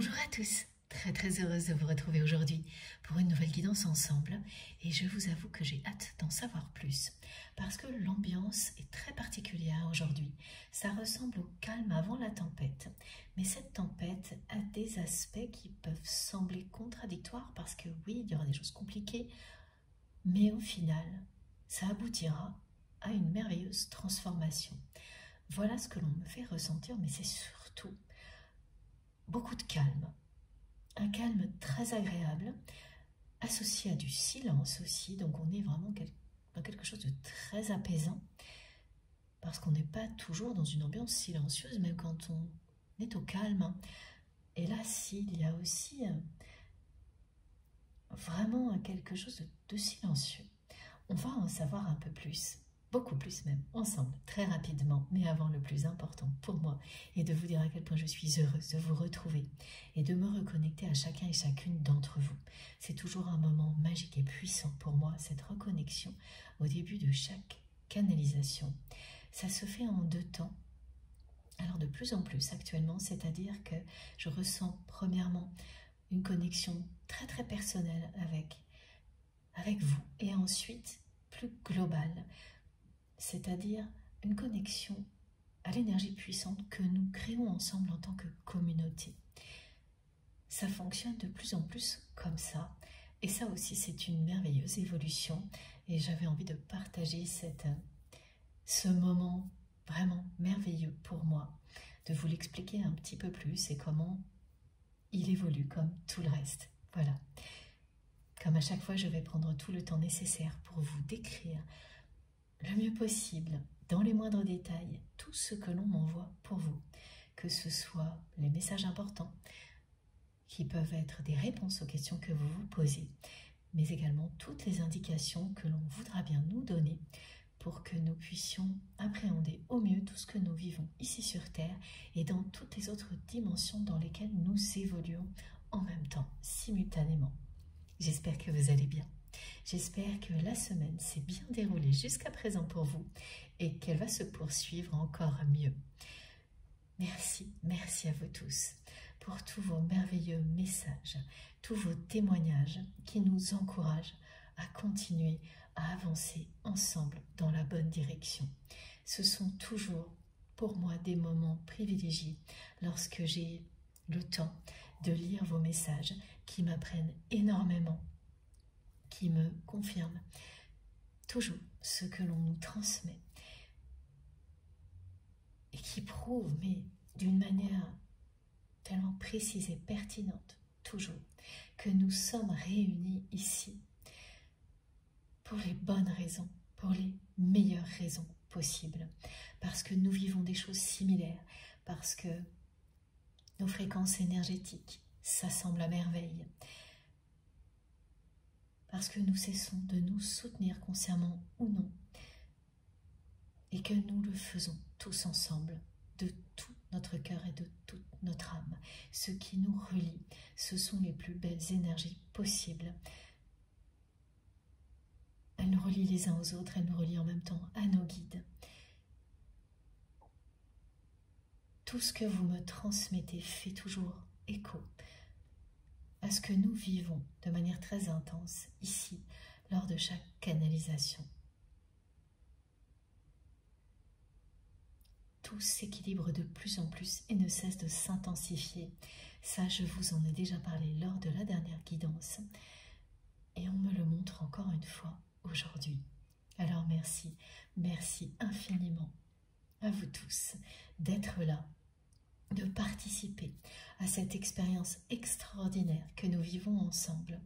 Bonjour à tous, très heureuse de vous retrouver aujourd'hui pour une nouvelle guidance ensemble et je vous avoue que j'ai hâte d'en savoir plus parce que l'ambiance est très particulière aujourd'hui. Ça ressemble au calme avant la tempête, mais cette tempête a des aspects qui peuvent sembler contradictoires parce que oui, il y aura des choses compliquées, mais au final, ça aboutira à une merveilleuse transformation. Voilà ce que l'on me fait ressentir, mais c'est surtout beaucoup de calme, un calme très agréable, associé à du silence aussi, donc on est vraiment dans quelque chose de très apaisant, parce qu'on n'est pas toujours dans une ambiance silencieuse, même quand on est au calme. Et là, il y a aussi vraiment quelque chose de silencieux. On va en savoir un peu plus. Beaucoup plus même, ensemble, très rapidement, mais avant le plus important pour moi est de vous dire à quel point je suis heureuse de vous retrouver et de me reconnecter à chacun et chacune d'entre vous. C'est toujours un moment magique et puissant pour moi, cette reconnexion au début de chaque canalisation. Ça se fait en 2 temps, alors de plus en plus actuellement, c'est-à-dire que je ressens premièrement une connexion très personnelle avec vous et ensuite plus globale, c'est-à-dire une connexion à l'énergie puissante que nous créons ensemble en tant que communauté. Ça fonctionne de plus en plus comme ça, et ça aussi c'est une merveilleuse évolution, et j'avais envie de partager ce moment vraiment merveilleux pour moi, de vous l'expliquer un petit peu plus et comment il évolue comme tout le reste. Voilà. Comme à chaque fois, je vais prendre tout le temps nécessaire pour vous décrire le mieux possible, dans les moindres détails, tout ce que l'on m'envoie pour vous, que ce soit les messages importants, qui peuvent être des réponses aux questions que vous vous posez, mais également toutes les indications que l'on voudra bien nous donner pour que nous puissions appréhender au mieux tout ce que nous vivons ici sur Terre et dans toutes les autres dimensions dans lesquelles nous évoluons en même temps, simultanément. J'espère que vous allez bien. J'espère que la semaine s'est bien déroulée jusqu'à présent pour vous et qu'elle va se poursuivre encore mieux. Merci à vous tous pour tous vos merveilleux messages, tous vos témoignages qui nous encouragent à continuer à avancer ensemble dans la bonne direction. Ce sont toujours pour moi des moments privilégiés lorsque j'ai le temps de lire vos messages qui m'apprennent énormément, qui me confirment toujours ce que l'on nous transmet et qui prouvent, mais d'une manière tellement précise et pertinente, toujours, que nous sommes réunis ici pour les bonnes raisons, pour les meilleures raisons possibles, parce que nous vivons des choses similaires, parce que nos fréquences énergétiques s'assemblent à merveille, parce que nous cessons de nous soutenir consciemment ou non, et que nous le faisons tous ensemble, de tout notre cœur et de toute notre âme. Ce qui nous relie, ce sont les plus belles énergies possibles. Elles nous relient les uns aux autres, elles nous relient en même temps à nos guides. Tout ce que vous me transmettez fait toujours écho à ce que nous vivons de manière très intense ici, lors de chaque canalisation. Tout s'équilibre de plus en plus et ne cesse de s'intensifier. Ça, je vous en ai déjà parlé lors de la dernière guidance. Et on me le montre encore une fois aujourd'hui. Alors merci infiniment à vous tous d'être là, de participer à cette expérience extraordinaire que nous vivons ensemble.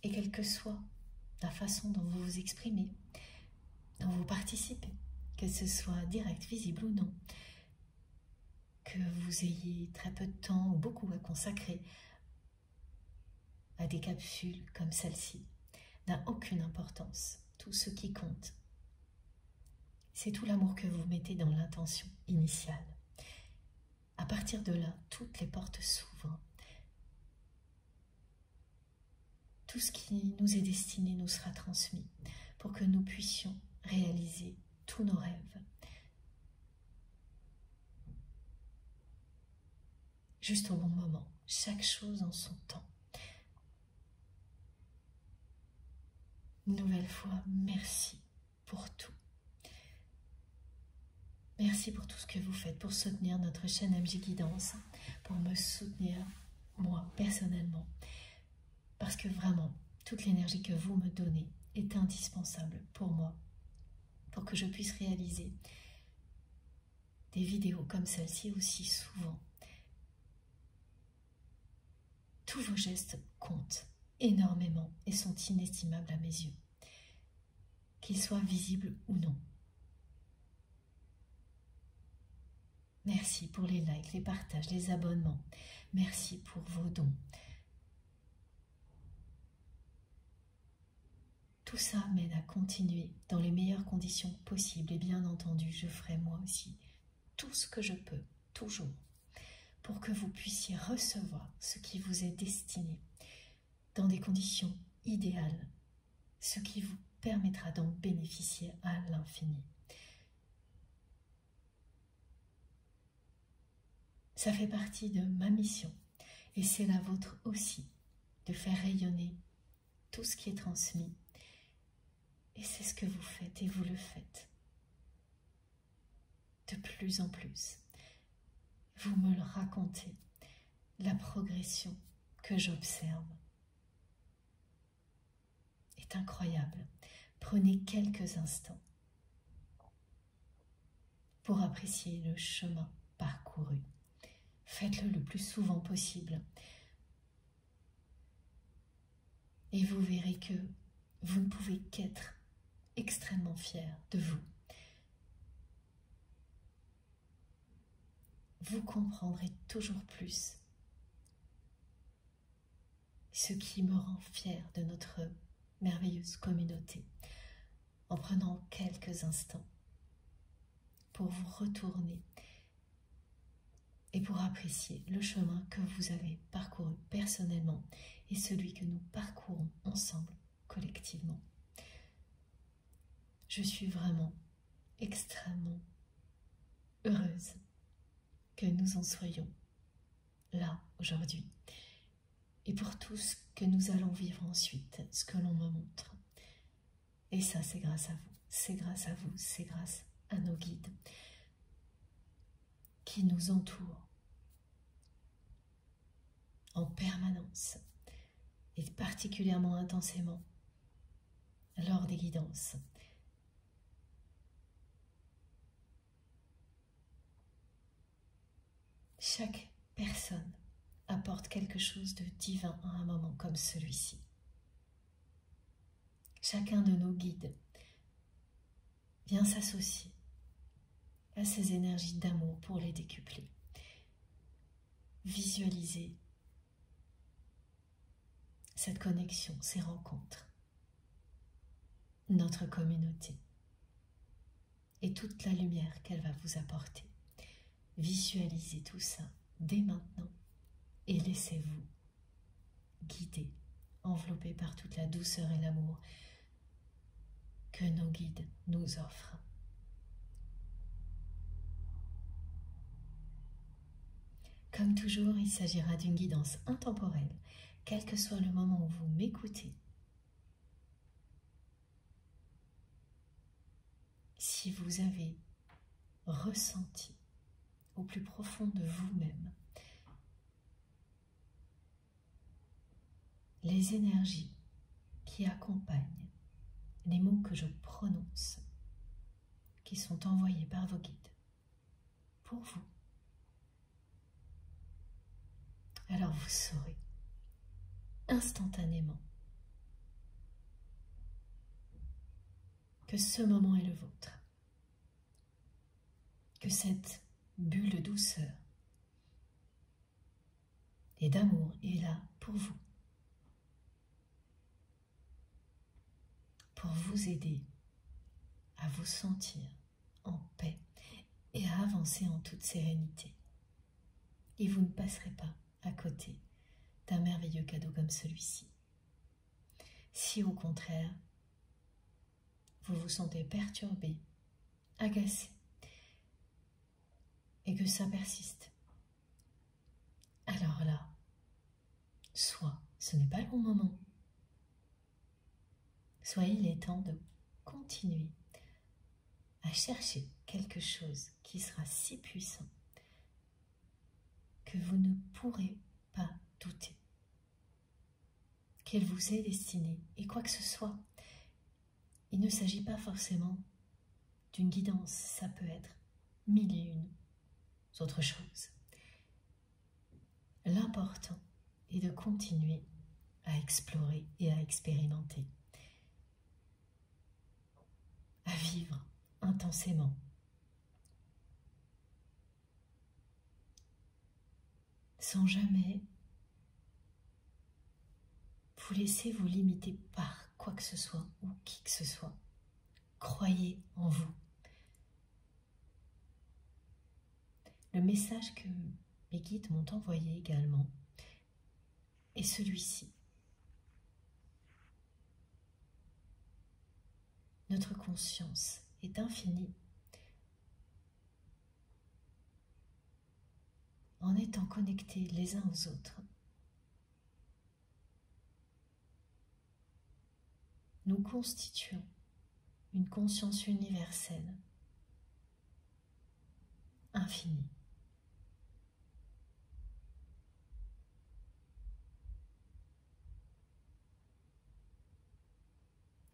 Et quelle que soit la façon dont vous vous exprimez, dont vous participez, que ce soit direct, visible ou non, que vous ayez très peu de temps ou beaucoup à consacrer à des capsules comme celle-ci, n'a aucune importance. Tout ce qui compte, c'est tout l'amour que vous mettez dans l'intention initiale. À partir de là, toutes les portes s'ouvrent. Tout ce qui nous est destiné nous sera transmis pour que nous puissions réaliser tous nos rêves. juste au bon moment, chaque chose en son temps. Une nouvelle fois, merci pour tout. Merci pour tout ce que vous faites, pour soutenir notre chaîne MJ Guidance, pour me soutenir, moi, personnellement. Parce que vraiment, toute l'énergie que vous me donnez est indispensable pour moi, pour que je puisse réaliser des vidéos comme celle-ci aussi souvent. Tous vos gestes comptent énormément et sont inestimables à mes yeux, qu'ils soient visibles ou non. Merci pour les likes, les partages, les abonnements. Merci pour vos dons. Tout ça m'aide à continuer dans les meilleures conditions possibles et bien entendu, je ferai moi aussi tout ce que je peux, toujours, pour que vous puissiez recevoir ce qui vous est destiné dans des conditions idéales, ce qui vous permettra d'en bénéficier à l'infini. Ça fait partie de ma mission et c'est la vôtre aussi, de faire rayonner tout ce qui est transmis. Et c'est ce que vous faites et vous le faites de plus en plus. Vous me le racontez, la progression que j'observe est incroyable. Prenez quelques instants pour apprécier le chemin parcouru. Faites-le le plus souvent possible. Et vous verrez que vous ne pouvez qu'être extrêmement fier de vous. Vous comprendrez toujours plus ce qui me rend fier de notre merveilleuse communauté en prenant quelques instants pour vous retourner et pour apprécier le chemin que vous avez parcouru personnellement et celui que nous parcourons ensemble collectivement. Je suis vraiment extrêmement heureuse que nous en soyons là aujourd'hui et pour tout ce que nous allons vivre ensuite, ce que l'on me montre. Et ça, c'est grâce à vous, c'est grâce à vous, c'est grâce à nos guides qui nous entourent en permanence et particulièrement intensément lors des guidances. Chaque personne apporte quelque chose de divin à un moment comme celui-ci. Chacun de nos guides vient s'associer à ces énergies d'amour pour les décupler. Visualisez cette connexion, ces rencontres, notre communauté et toute la lumière qu'elle va vous apporter. Visualisez tout ça dès maintenant et laissez-vous guider, enveloppé par toute la douceur et l'amour que nos guides nous offrent. Comme toujours, il s'agira d'une guidance intemporelle, quel que soit le moment où vous m'écoutez. Si vous avez ressenti au plus profond de vous-même les énergies qui accompagnent les mots que je prononce, qui sont envoyés par vos guides pour vous, alors vous saurez instantanément que ce moment est le vôtre, que cette bulle de douceur et d'amour est là pour vous aider à vous sentir en paix et à avancer en toute sérénité. Et vous ne passerez pas à côté d'un merveilleux cadeau comme celui-ci. Si au contraire, vous vous sentez perturbé, agacé, et que ça persiste, alors là, soit ce n'est pas le bon moment, soit il est temps de continuer à chercher quelque chose qui sera si puissant que vous ne pourrez pas douter qu'elle vous est destinée. Et quoi que ce soit, il ne s'agit pas forcément d'une guidance, ça peut être mille et une autres choses. L'important est de continuer à explorer et à expérimenter, à vivre intensément. Sans jamais vous laisser vous limiter par quoi que ce soit ou qui que ce soit. Croyez en vous. Le message que mes guides m'ont envoyé également est celui-ci. Notre conscience est infinie. En étant connectés les uns aux autres, nous constituons une conscience universelle, infinie.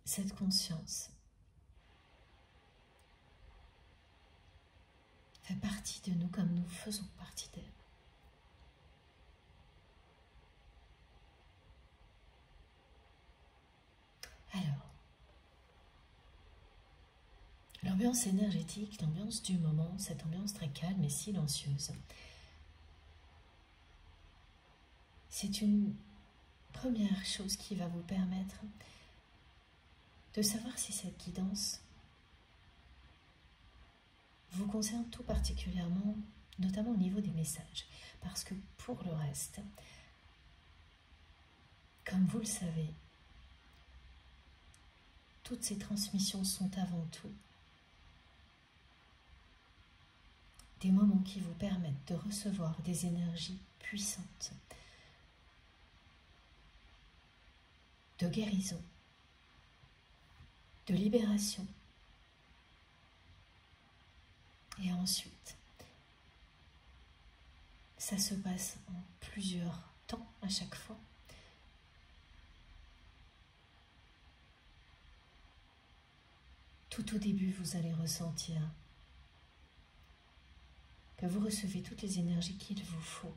Cette conscience fait partie de nous comme nous faisons partie d'elle. Alors, l'ambiance énergétique, l'ambiance du moment, cette ambiance très calme et silencieuse, c'est une première chose qui va vous permettre de savoir si cette guidance vous concerne tout particulièrement, notamment au niveau des messages. Parce que pour le reste, comme vous le savez, toutes ces transmissions sont avant tout des moments qui vous permettent de recevoir des énergies puissantes, de guérison, de libération. Et ensuite, ça se passe en plusieurs temps à chaque fois. Tout au début, vous allez ressentir que vous recevez toutes les énergies qu'il vous faut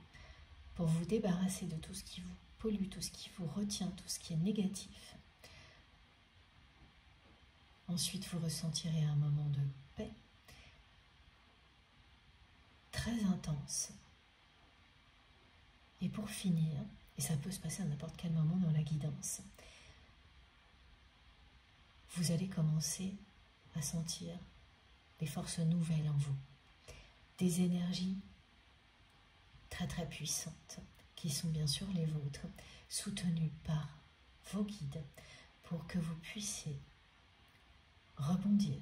pour vous débarrasser de tout ce qui vous pollue, tout ce qui vous retient, tout ce qui est négatif. Ensuite, vous ressentirez un moment de paix très intense. Et pour finir, et ça peut se passer à n'importe quel moment dans la guidance, vous allez commencer à sentir des forces nouvelles en vous, des énergies très très puissantes, qui sont bien sûr les vôtres, soutenues par vos guides, pour que vous puissiez rebondir,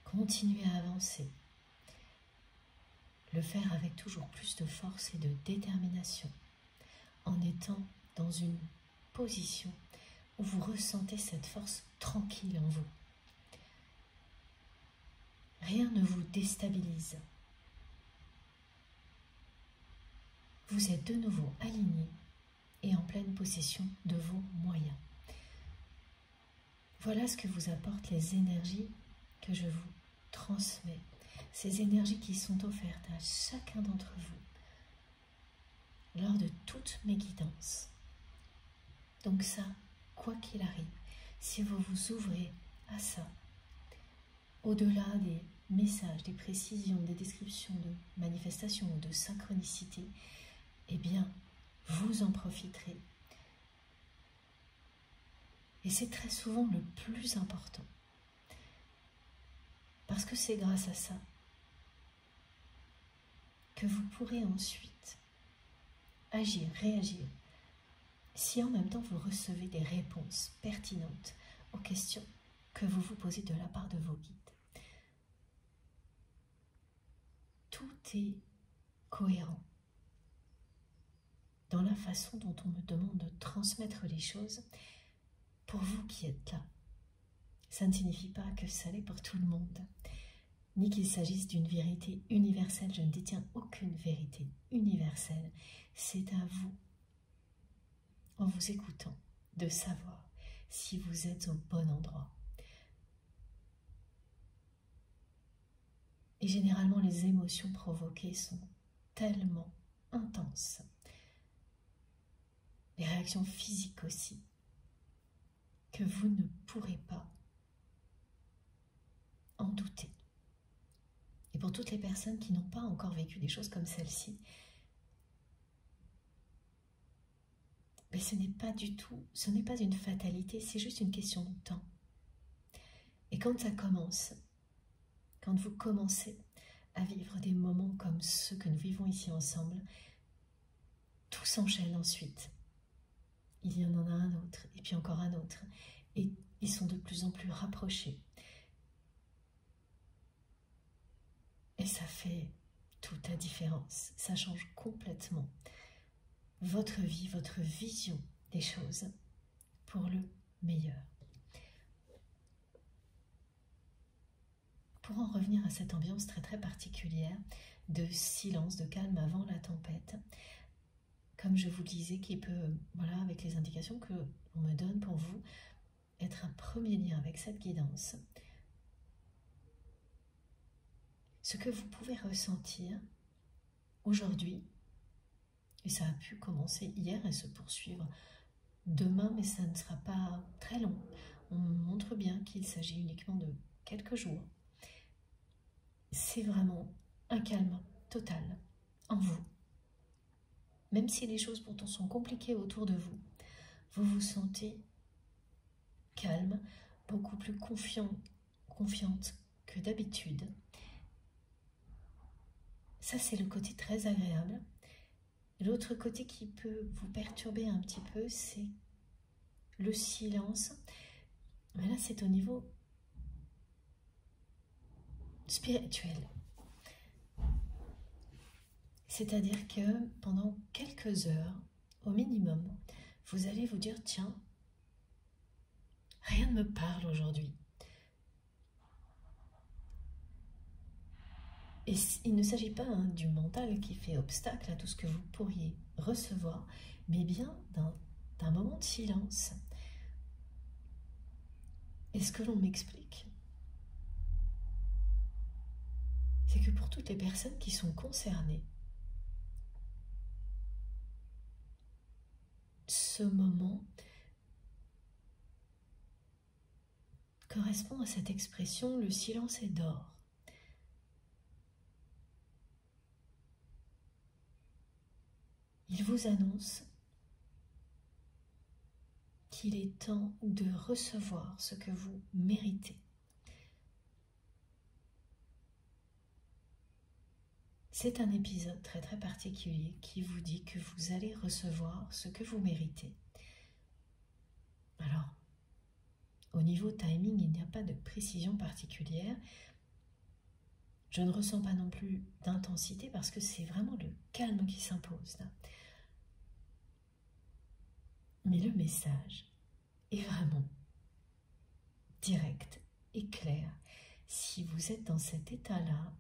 continuer à avancer, le faire avec toujours plus de force et de détermination, en étant dans une position où vous ressentez cette force tranquille en vous. Rien ne vous déstabilise. Vous êtes de nouveau aligné et en pleine possession de vos moyens. Voilà ce que vous apportent les énergies que je vous transmets. Ces énergies qui sont offertes à chacun d'entre vous lors de toutes mes guidances. Donc ça, quoi qu'il arrive, si vous vous ouvrez à ça, au-delà des messages, des précisions, des descriptions de manifestations ou de synchronicité, eh bien, vous en profiterez. Et c'est très souvent le plus important. Parce que c'est grâce à ça que vous pourrez ensuite agir, réagir, si en même temps vous recevez des réponses pertinentes aux questions que vous vous posez de la part de vos guides. tout est cohérent dans la façon dont on me demande de transmettre les choses pour vous qui êtes là. Ça ne signifie pas que ça l'est pour tout le monde, ni qu'il s'agisse d'une vérité universelle. Je ne détiens aucune vérité universelle. C'est à vous, en vous écoutant, de savoir si vous êtes au bon endroit. Et généralement, les émotions provoquées sont tellement intenses. Les réactions physiques aussi, que vous ne pourrez pas en douter. Et pour toutes les personnes qui n'ont pas encore vécu des choses comme celle-ci, mais ce n'est pas du tout, ce n'est pas une fatalité, c'est juste une question de temps. Et quand ça commence, quand vous commencez à vivre des moments comme ceux que nous vivons ici ensemble, tout s'enchaîne ensuite. Il y en a un autre, et puis encore un autre, et ils sont de plus en plus rapprochés. Et ça fait toute la différence, ça change complètement votre vie, votre vision des choses pour le meilleur. Pour en revenir à cette ambiance très particulière de silence, de calme avant la tempête, comme je vous le disais, qui peut, voilà, avec les indications que l'on me donne pour vous, être un premier lien avec cette guidance. Ce que vous pouvez ressentir aujourd'hui, et ça a pu commencer hier et se poursuivre demain, mais ça ne sera pas très long. On montre bien qu'il s'agit uniquement de quelques jours. C'est vraiment un calme total en vous. Même si les choses pourtant sont compliquées autour de vous, vous vous sentez calme, beaucoup plus confiante que d'habitude. Ça, c'est le côté très agréable. L'autre côté qui peut vous perturber un petit peu, c'est le silence. Mais là, c'est au niveau spirituel. C'est-à-dire que pendant quelques heures, au minimum, vous allez vous dire, tiens, rien ne me parle aujourd'hui. Et il ne s'agit pas du mental qui fait obstacle à tout ce que vous pourriez recevoir, mais bien d'un moment de silence. Et ce que l'on m'explique, c'est que pour toutes les personnes qui sont concernées, ce moment correspond à cette expression, le silence est d'or. Il vous annonce qu'il est temps de recevoir ce que vous méritez. C'est un épisode très particulier qui vous dit que vous allez recevoir ce que vous méritez. Alors, au niveau timing, il n'y a pas de précision particulière. Je ne ressens pas non plus d'intensité parce que c'est vraiment le calme qui s'impose là. Mais le message est vraiment direct et clair. Si vous êtes dans cet état-là,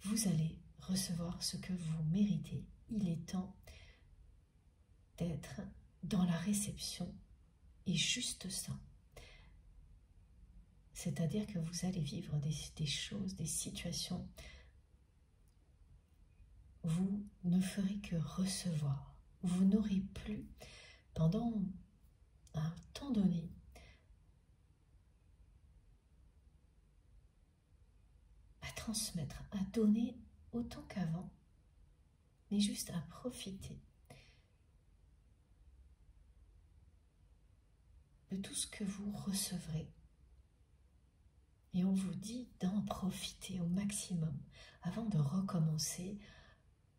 vous allez recevoir ce que vous méritez. Il est temps d'être dans la réception et juste ça. C'est-à-dire que vous allez vivre des choses, des situations. Vous ne ferez que recevoir. Vous n'aurez plus, pendant un temps donné, à transmettre, à donner autant qu'avant, mais juste à profiter de tout ce que vous recevrez. Et on vous dit d'en profiter au maximum avant de recommencer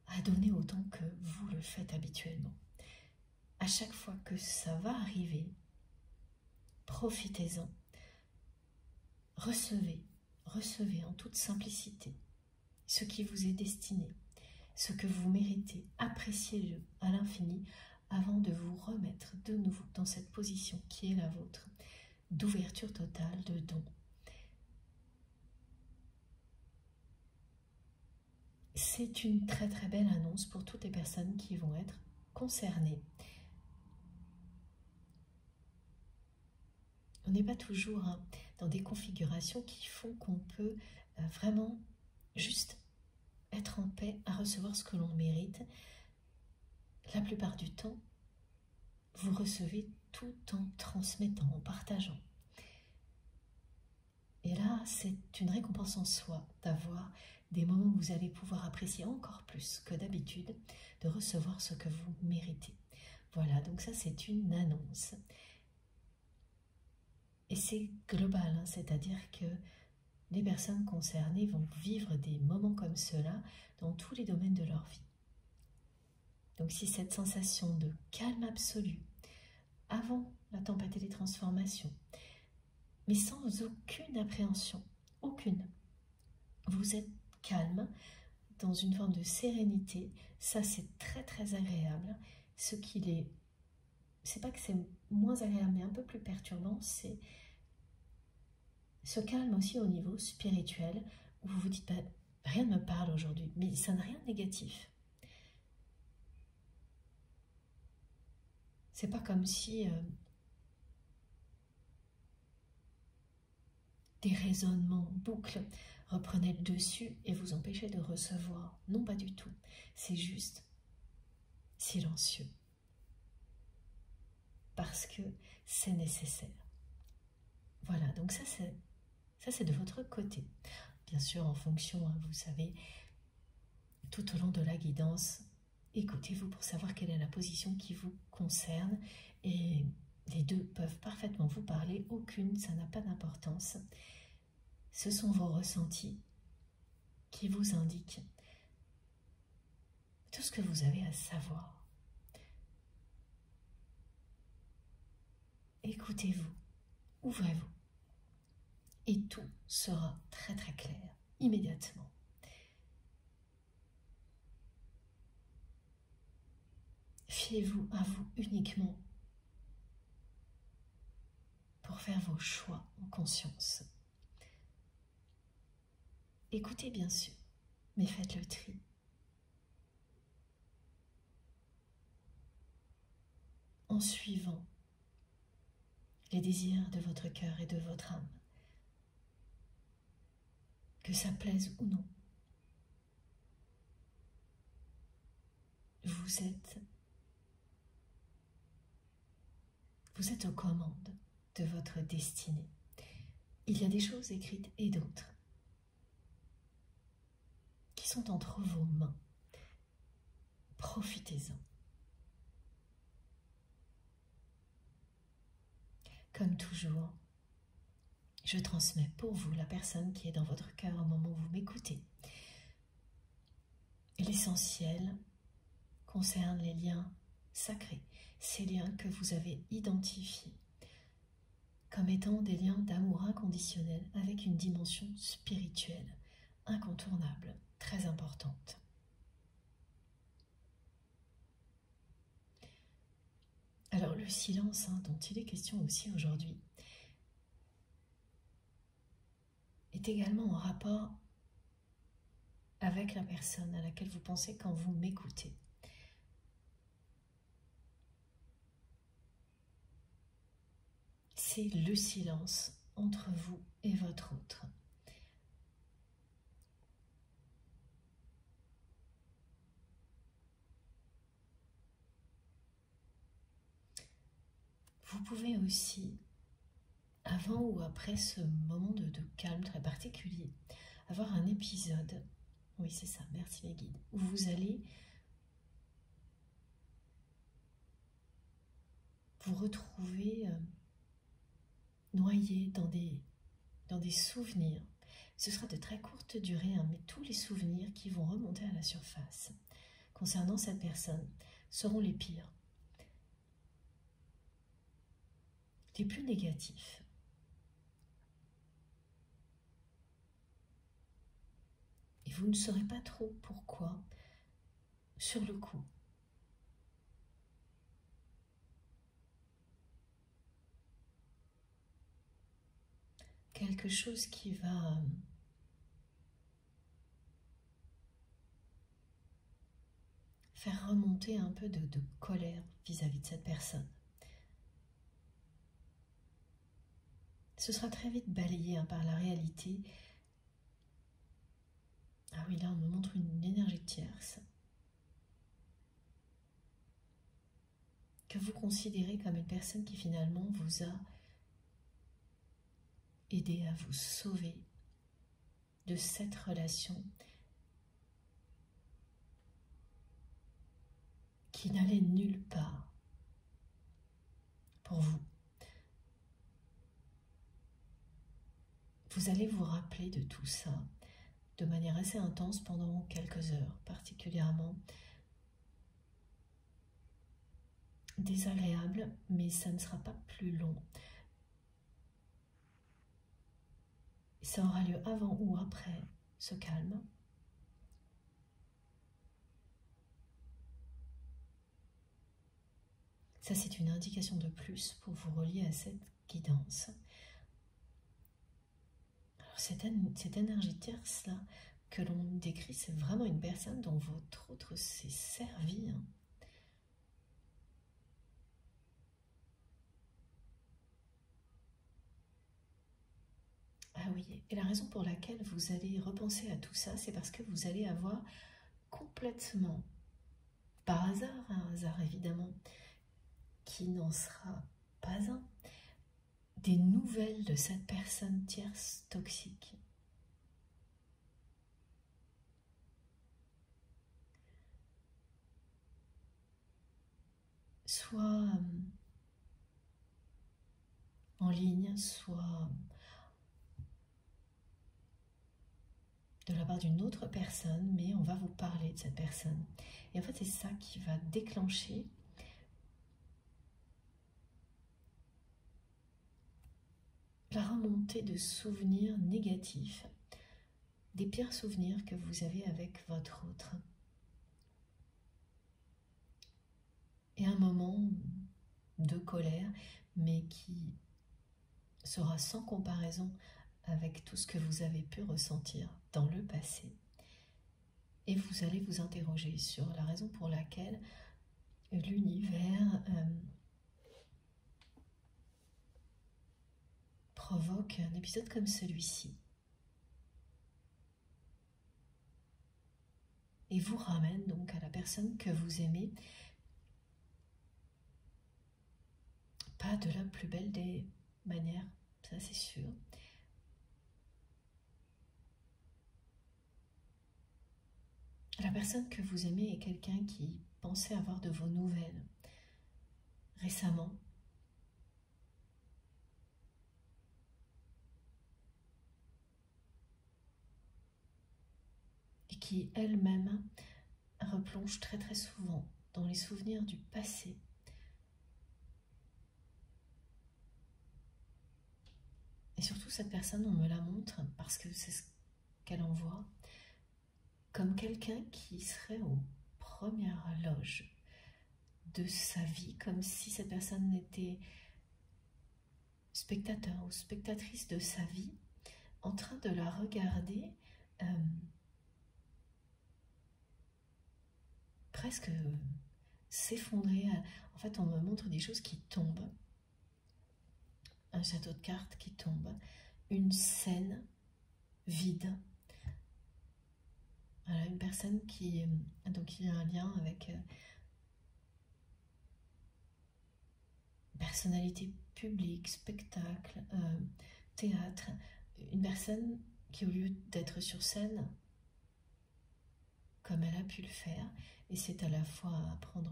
à donner autant que vous le faites habituellement. À chaque fois que ça va arriver, profitez-en, recevez recevez en toute simplicité ce qui vous est destiné, ce que vous méritez, appréciez-le à l'infini avant de vous remettre de nouveau dans cette position qui est la vôtre, d'ouverture totale, de don. C'est une très très belle annonce pour toutes les personnes qui vont être concernées. On n'est pas toujours dans des configurations qui font qu'on peut vraiment juste être en paix à recevoir ce que l'on mérite. La plupart du temps, vous recevez tout en transmettant, en partageant. Et là, c'est une récompense en soi d'avoir des moments où vous allez pouvoir apprécier encore plus que d'habitude de recevoir ce que vous méritez. Voilà, donc ça c'est une annonce. Et c'est global, hein, c'est-à-dire que les personnes concernées vont vivre des moments comme cela dans tous les domaines de leur vie. Donc si cette sensation de calme absolu, avant la tempête et les transformations, mais sans aucune appréhension, aucune, vous êtes calme, dans une forme de sérénité, ça c'est très très agréable. Ce qu'il est, c'est pas que c'est moins agréable, mais un peu plus perturbant, c'est ce calme aussi au niveau spirituel, où vous vous dites, bah, rien ne me parle aujourd'hui, mais ça n'a rien de négatif. C'est pas comme si des raisonnements, boucles, reprenaient le dessus et vous empêchaient de recevoir. Non, pas du tout. C'est juste silencieux. Parce que c'est nécessaire. Voilà, donc ça c'est de votre côté. Bien sûr, en fonction, hein, vous savez, tout au long de la guidance, écoutez-vous pour savoir quelle est la position qui vous concerne. Et les deux peuvent parfaitement vous parler, aucune, ça n'a pas d'importance. Ce sont vos ressentis qui vous indiquent tout ce que vous avez à savoir. Écoutez-vous, ouvrez-vous, et tout sera très très clair, immédiatement. Fiez-vous à vous uniquement pour faire vos choix en conscience. Écoutez bien sûr, mais faites le tri. En suivant les désirs de votre cœur et de votre âme, que ça plaise ou non. Vous êtes aux commandes de votre destinée. Il y a des choses écrites et d'autres qui sont entre vos mains. Profitez-en. Comme toujours, je transmets pour vous la personne qui est dans votre cœur au moment où vous m'écoutez. Et l'essentiel concerne les liens sacrés, ces liens que vous avez identifiés comme étant des liens d'amour inconditionnel avec une dimension spirituelle incontournable, très importante. Alors le silence dont il est question aussi aujourd'hui est également en rapport avec la personne à laquelle vous pensez quand vous m'écoutez. C'est le silence entre vous et votre autre. Vous pouvez aussi, avant ou après ce moment de calme très particulier, avoir un épisode, oui c'est ça, merci mes guides, où vous allez vous retrouver noyé dans des souvenirs. Ce sera de très courte durée, mais tous les souvenirs qui vont remonter à la surface concernant cette personne seront les pires, les plus négatifs. vous ne saurez pas trop pourquoi sur le coup. Quelque chose qui va faire remonter un peu de colère vis-à-vis de cette personne. Ce sera très vite balayé par la réalité. Ah oui, là on me montre une énergie tierce que vous considérez comme une personne qui finalement vous a aidé à vous sauver de cette relation qui n'allait nulle part pour vous. Vous allez vous rappeler de tout ça de manière assez intense pendant quelques heures, particulièrement désagréable, mais ça ne sera pas plus long. Ça aura lieu avant ou après ce calme. Ça, c'est une indication de plus pour vous relier à cette guidance. Alors, cette énergie tierce-là que l'on décrit, c'est vraiment une personne dont votre autre s'est servi. Ah oui, et la raison pour laquelle vous allez repenser à tout ça, c'est parce que vous allez avoir complètement, par hasard, un hasard évidemment, qui n'en sera pas un, des nouvelles de cette personne tierce toxique. Soit en ligne, soit de la part d'une autre personne, mais on va vous parler de cette personne. Et en fait, c'est ça qui va déclencher la remontée de souvenirs négatifs, des pires souvenirs que vous avez avec votre autre. Et un moment de colère, mais qui sera sans comparaison avec tout ce que vous avez pu ressentir dans le passé. Et vous allez vous interroger sur la raison pour laquelle l'univers provoque un épisode comme celui-ci et vous ramène donc à la personne que vous aimez, pas de la plus belle des manières, ça c'est sûr. La personne que vous aimez est quelqu'un qui pensait avoir de vos nouvelles récemment. Et qui elle-même replonge très très souvent dans les souvenirs du passé. Et surtout cette personne, on me la montre parce que c'est ce qu'elle envoie, comme quelqu'un qui serait aux premières loges de sa vie, comme si cette personne était spectateur ou spectatrice de sa vie, en train de la regarder presque s'effondrer. En fait, on me montre des choses qui tombent, un château de cartes qui tombe, une scène vide. Voilà, une personne qui donc il y a un lien avec personnalité publique, spectacle, théâtre, une personne qui au lieu d'être sur scène comme elle a pu le faire, et c'est à la fois à prendre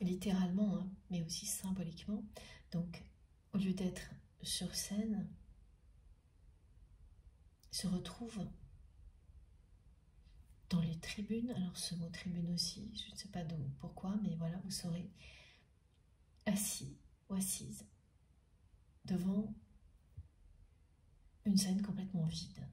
littéralement hein, mais aussi symboliquement, donc au lieu d'être sur scène se retrouve dans les tribunes. Alors ce mot tribune aussi, je ne sais pas pourquoi, mais voilà, vous saurez, assis ou assise devant une scène complètement vide.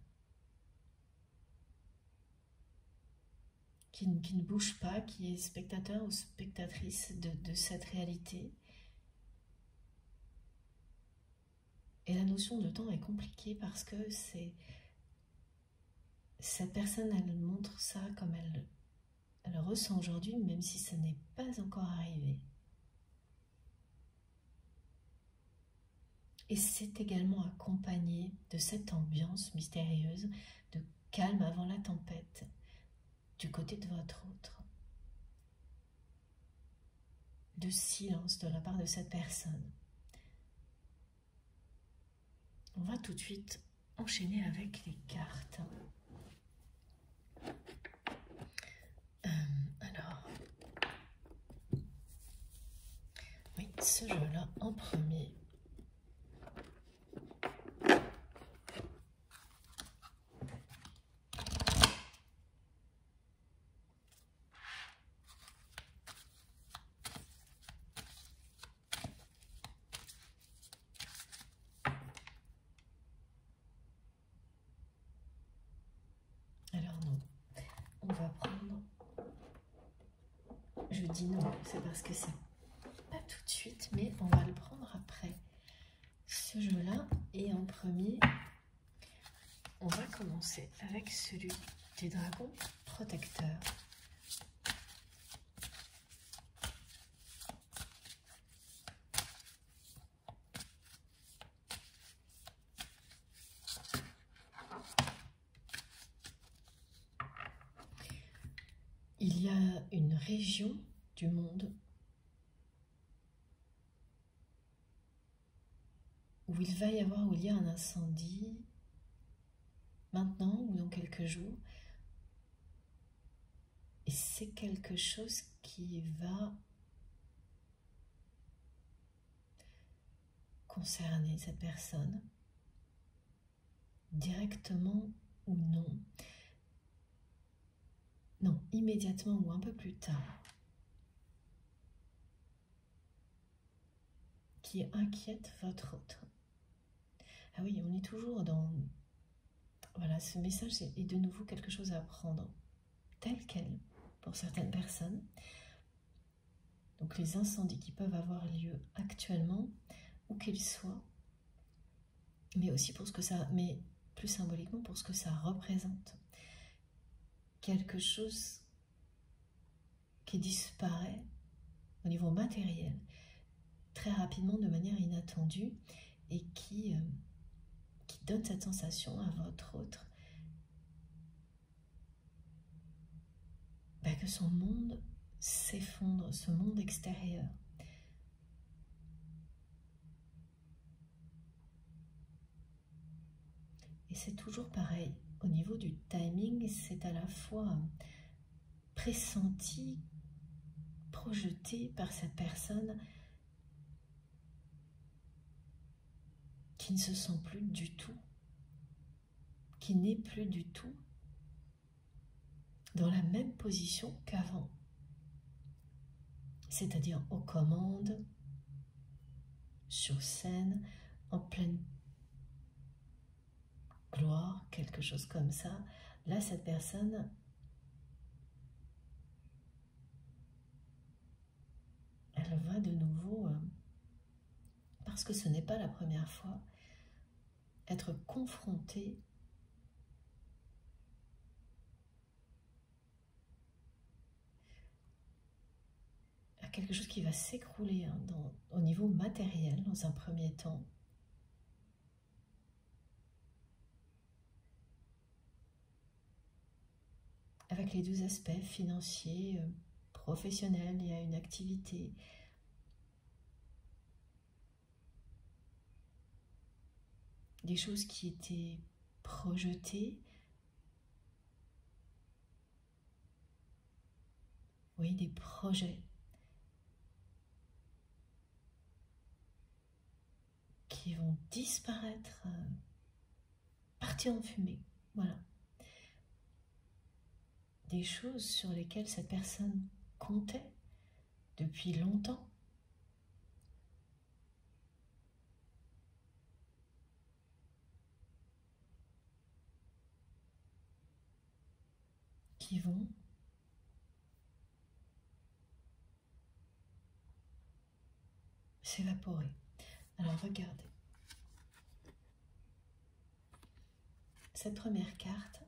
qui ne bouge pas, qui est spectateur ou spectatrice de cette réalité. Et la notion de temps est compliquée parce que cette personne, elle montre ça comme elle ressent aujourd'hui, même si ça n'est pas encore arrivé. Et c'est également accompagné de cette ambiance mystérieuse, de calme avant la tempête, du côté de votre autre, de silence de la part de cette personne. On va tout de suite enchaîner avec les cartes. Alors, oui, ce jeu-là en premier. Alors non, on va prendre... Je dis non, c'est parce que c'est pas tout de suite, mais on va le prendre après. Ce jeu-là, et en premier, on va commencer avec celui des dragons protecteurs. Il y a une région du monde où il va y avoir, où il y a un incendie, maintenant ou dans quelques jours, et c'est quelque chose qui va concerner cette personne, directement ou non. Non, immédiatement ou un peu plus tard, qui inquiète votre autre. Ah oui, on est toujours dans... Voilà, ce message est de nouveau quelque chose à prendre tel quel pour certaines personnes. Donc les incendies qui peuvent avoir lieu actuellement, où qu'ils soient, mais aussi pour ce que ça... mais plus symboliquement pour ce que ça représente. Quelque chose qui disparaît au niveau matériel très rapidement de manière inattendue et qui donne cette sensation à votre autre que son monde s'effondre, ce monde extérieur. Et c'est toujours pareil, au niveau du timing, c'est à la fois pressenti, projeté par cette personne qui ne se sent plus du tout, qui n'est plus du tout dans la même position qu'avant, c'est-à-dire aux commandes, sur scène, en pleine gloire, quelque chose comme ça. Là, cette personne elle va de nouveau, parce que ce n'est pas la première fois, être confrontée à quelque chose qui va s'écrouler au niveau matériel dans un premier temps. Avec les deux aspects, financiers, professionnels, il y a une activité. Des choses qui étaient projetées. Oui, des projets qui vont disparaître, partir en fumée. Voilà. Des choses sur lesquelles cette personne comptait depuis longtemps. Qui vont s'évaporer. Alors regardez. Cette première carte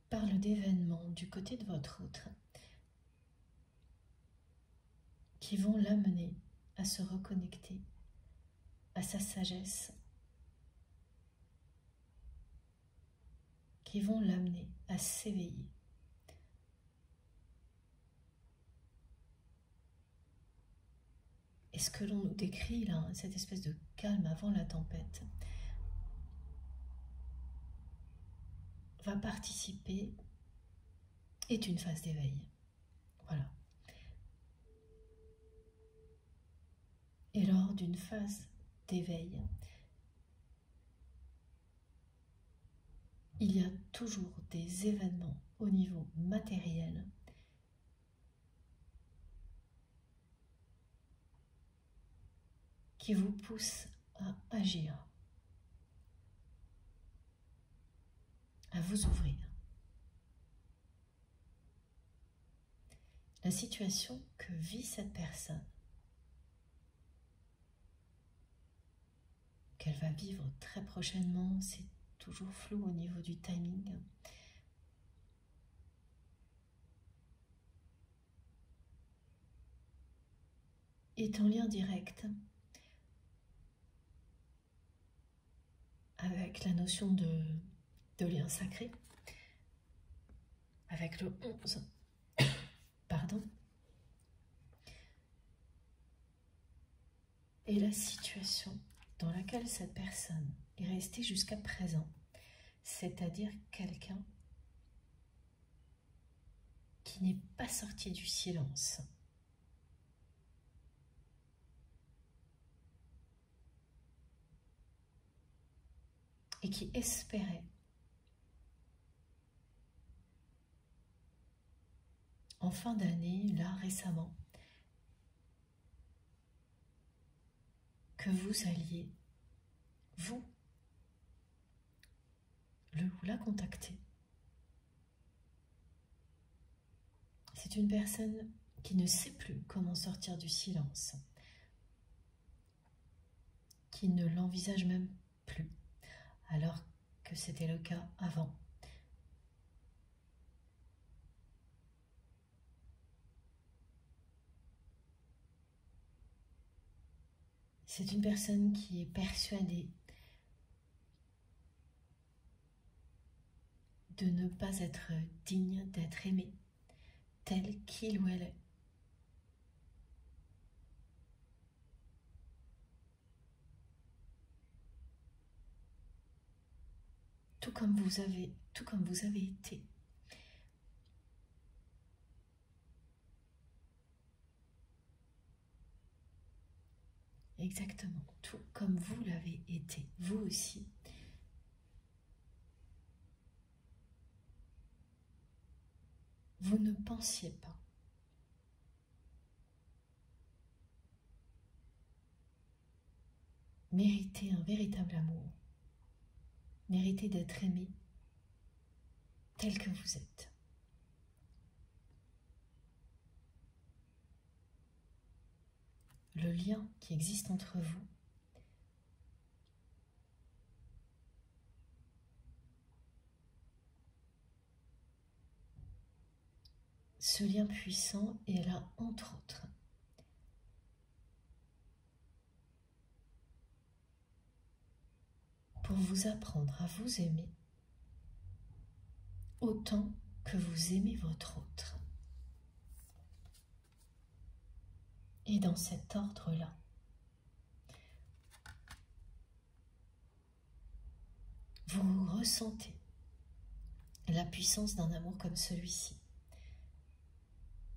parle d'événements du côté de votre autre qui vont l'amener à se reconnecter à sa sagesse, qui vont l'amener à s'éveiller. Et ce que l'on nous décrit là, cette espèce de calme avant la tempête, va participer, est une phase d'éveil. Voilà. Et lors d'une phase d'éveil, il y a toujours des événements au niveau matériel qui vous poussent à agir, à vous ouvrir. La situation que vit cette personne, qu'elle va vivre très prochainement, c'est toujours flou au niveau du timing. Est en lien direct avec la notion de lien sacré, avec le 11, pardon, et la situation dans laquelle cette personne est restée jusqu'à présent, c'est-à-dire quelqu'un qui n'est pas sorti du silence. Et qui espérait en fin d'année, là récemment, que vous alliez, vous, le ou la contacter. C'est une personne qui ne sait plus comment sortir du silence, qui ne l'envisage même plus, alors que c'était le cas avant. C'est une personne qui est persuadée de ne pas être digne d'être aimée tel qu'il ou elle est. Tout comme vous avez été. Exactement, tout comme vous l'avez été, vous aussi. Vous ne pensiez pas mériter un véritable amour, mériter d'être aimé tel que vous êtes. Le lien qui existe entre vous ce lien puissant est là, entre autres, pour vous apprendre à vous aimer autant que vous aimez votre autre. Et dans cet ordre-là, vous ressentez la puissance d'un amour comme celui-ci.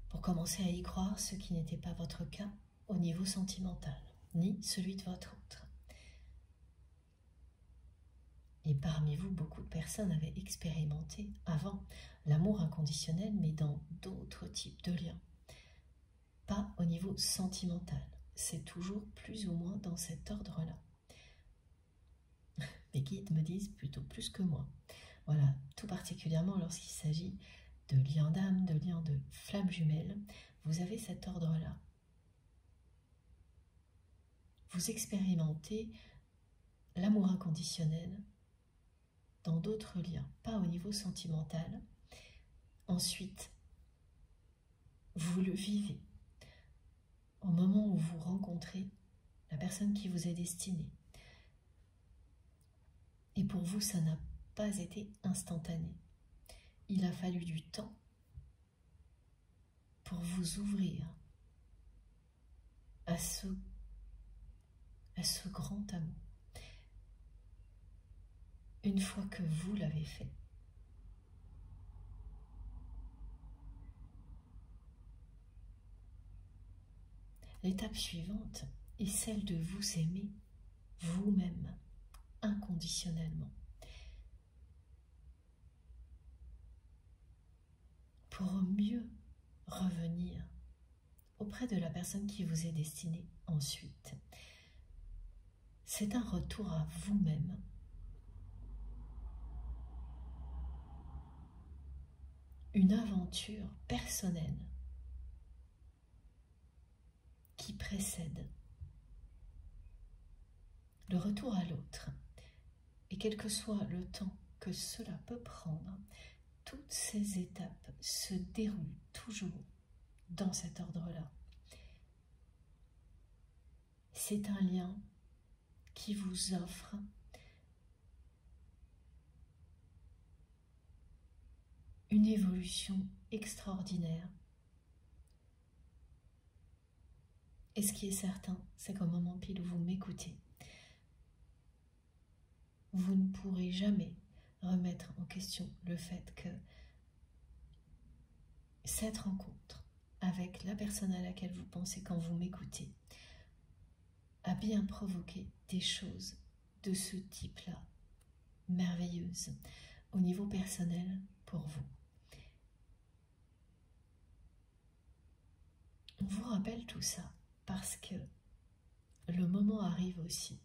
Pour commencer à y croire, ce qui n'était pas votre cas au niveau sentimental, ni celui de votre autre. Et parmi vous, beaucoup de personnes avaient expérimenté avant l'amour inconditionnel, mais dans d'autres types de liens. Pas au niveau sentimental, c'est toujours plus ou moins dans cet ordre-là. Mes guides me disent plutôt plus que moi. Voilà, tout particulièrement lorsqu'il s'agit de lien d'âme, de lien de flamme jumelle, vous avez cet ordre-là. Vous expérimentez l'amour inconditionnel dans d'autres liens, pas au niveau sentimental. Ensuite, vous le vivez au moment où vous rencontrez la personne qui vous est destinée. Et pour vous, ça n'a pas été instantané. Il a fallu du temps pour vous ouvrir à ce grand amour. Une fois que vous l'avez fait, l'étape suivante est celle de vous aimer vous-même, inconditionnellement. Pour mieux revenir auprès de la personne qui vous est destinée ensuite. C'est un retour à vous-même. Une aventure personnelle qui précède le retour à l'autre. Et quel que soit le temps que cela peut prendre, toutes ces étapes se déroulent toujours dans cet ordre-là. C'est un lien qui vous offre une évolution extraordinaire. Et ce qui est certain, c'est qu'au moment pile où vous m'écoutez, vous ne pourrez jamais remettre en question le fait que cette rencontre avec la personne à laquelle vous pensez quand vous m'écoutez a bien provoqué des choses de ce type-là, merveilleuses, au niveau personnel pour vous. On vous rappelle tout ça parce que le moment arrive aussi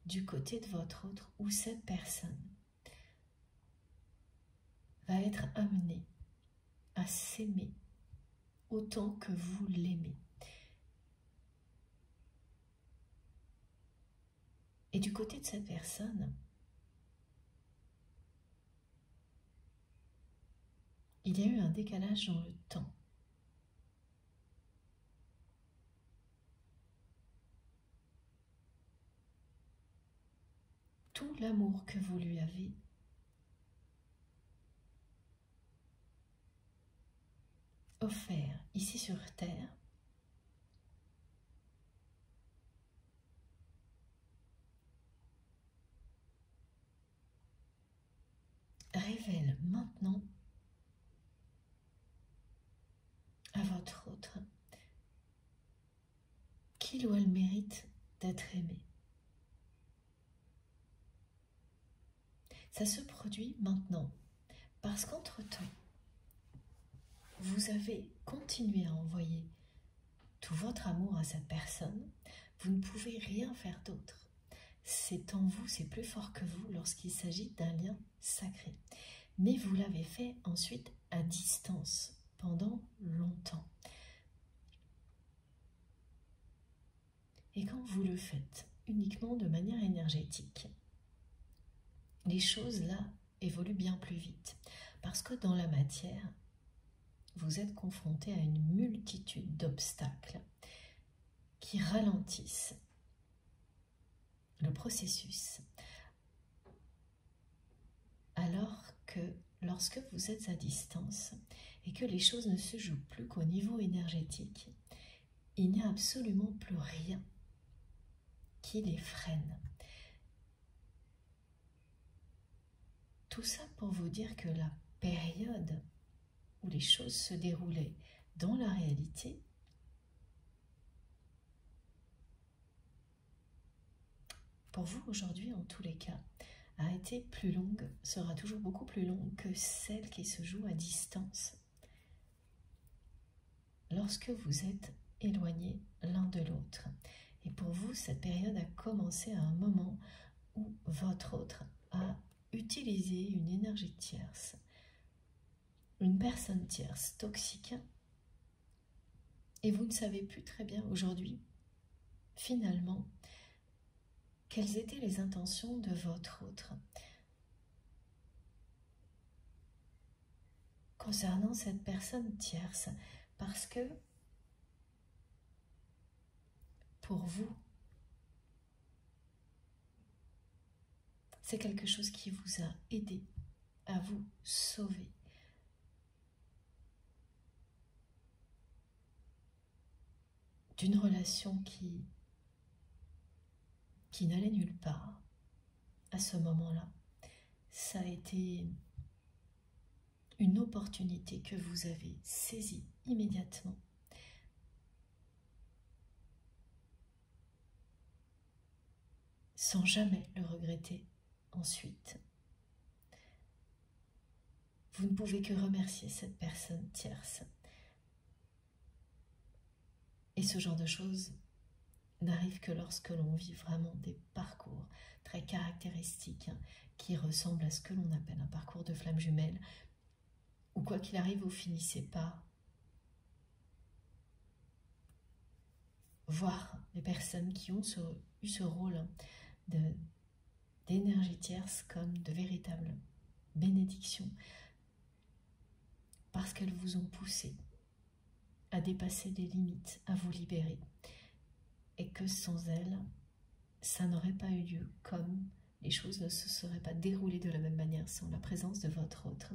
du côté de votre autre où cette personne va être amenée à s'aimer autant que vous l'aimez. Et du côté de cette personne, il y a eu un décalage dans le temps. Tout l'amour que vous lui avez offert ici sur Terre révèle maintenant à votre autre qu'il ou elle mérite d'être aimé. Ça se produit maintenant parce qu'entre-temps, vous avez continué à envoyer tout votre amour à cette personne. Vous ne pouvez rien faire d'autre. C'est en vous, c'est plus fort que vous lorsqu'il s'agit d'un lien sacré. Mais vous l'avez fait ensuite à distance pendant longtemps. Et quand vous le faites uniquement de manière énergétique, les choses là évoluent bien plus vite. Parce que dans la matière, vous êtes confronté à une multitude d'obstacles qui ralentissent le processus. Alors que lorsque vous êtes à distance et que les choses ne se jouent plus qu'au niveau énergétique, il n'y a absolument plus rien qui les freine. Tout ça pour vous dire que la période où les choses se déroulaient dans la réalité pour vous aujourd'hui en tous les cas a été plus longue, sera toujours beaucoup plus longue que celle qui se joue à distance lorsque vous êtes éloignés l'un de l'autre. Et pour vous, cette période a commencé à un moment où votre autre a utilisé une énergie tierce une personne tierce toxique et vous ne savez plus très bien aujourd'hui, finalement, quelles étaient les intentions de votre autre concernant cette personne tierce, parce que pour vous, c'est quelque chose qui vous a aidé à vous sauver. D'une relation qui n'allait nulle part à ce moment-là. Ça a été une opportunité que vous avez saisie immédiatement. Sans jamais le regretter ensuite. Vous ne pouvez que remercier cette personne tierce. Et ce genre de choses n'arrive que lorsque l'on vit vraiment des parcours très caractéristiques qui ressemblent à ce que l'on appelle un parcours de flamme jumelle, ou quoi qu'il arrive, vous finissez par voir les personnes qui ont eu ce rôle d'énergie tierce comme de véritables bénédictions, parce qu'elles vous ont poussé à dépasser des limites, à vous libérer, et que sans elles, ça n'aurait pas eu lieu, comme les choses ne se seraient pas déroulées de la même manière sans la présence de votre autre.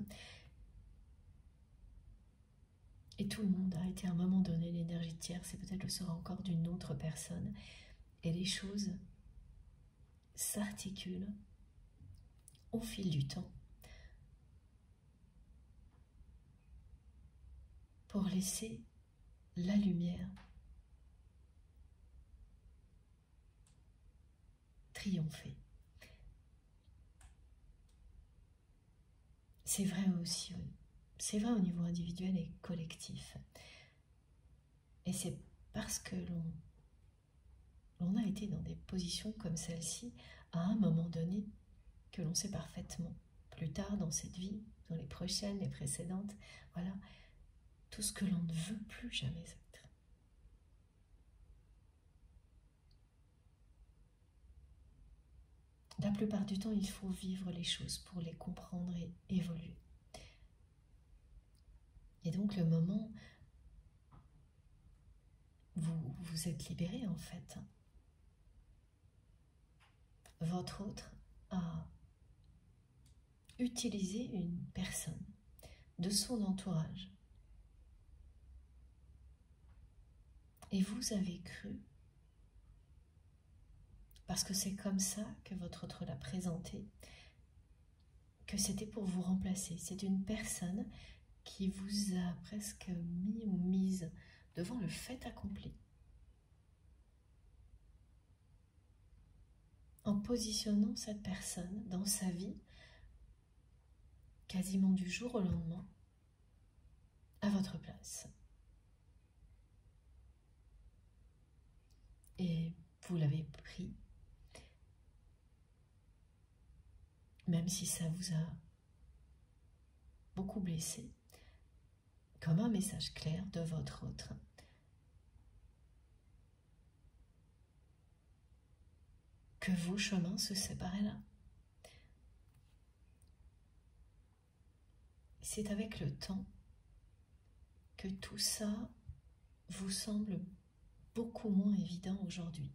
Et tout le monde a été à un moment donné l'énergie tierce, et peut-être le sera encore d'une autre personne, et les choses s'articulent au fil du temps pour laisser la lumière triompher. C'est vrai aussi, c'est vrai au niveau individuel et collectif. Et c'est parce que l'on a été dans des positions comme celle-ci à un moment donné que l'on sait parfaitement, plus tard dans cette vie, dans les prochaines, les précédentes, voilà, tout ce que l'on ne veut plus jamais être. La plupart du temps, il faut vivre les choses pour les comprendre et évoluer. Et donc le moment, vous êtes libéré en fait. Votre autre a utilisé une personne de son entourage. Et vous avez cru, parce que c'est comme ça que votre autre l'a présenté, que c'était pour vous remplacer. C'est une personne qui vous a presque mis ou mise devant le fait accompli. En positionnant cette personne dans sa vie, quasiment du jour au lendemain, à votre place. Et vous l'avez pris, même si ça vous a beaucoup blessé, comme un message clair de votre autre. Que vos chemins se séparaient là. C'est avec le temps que tout ça vous semble beaucoup moins évident aujourd'hui.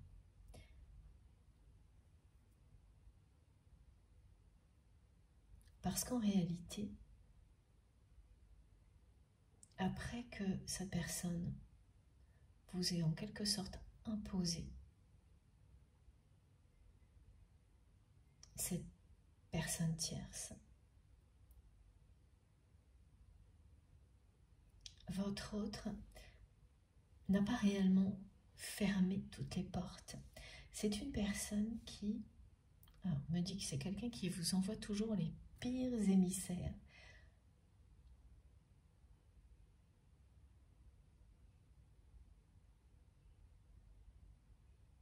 Parce qu'en réalité, après que cette personne vous ait en quelque sorte imposé cette personne tierce, votre autre n'a pas réellement fermé toutes les portes. C'est une personne qui, alors, me dit que c'est quelqu'un qui vous envoie toujours les pires émissaires.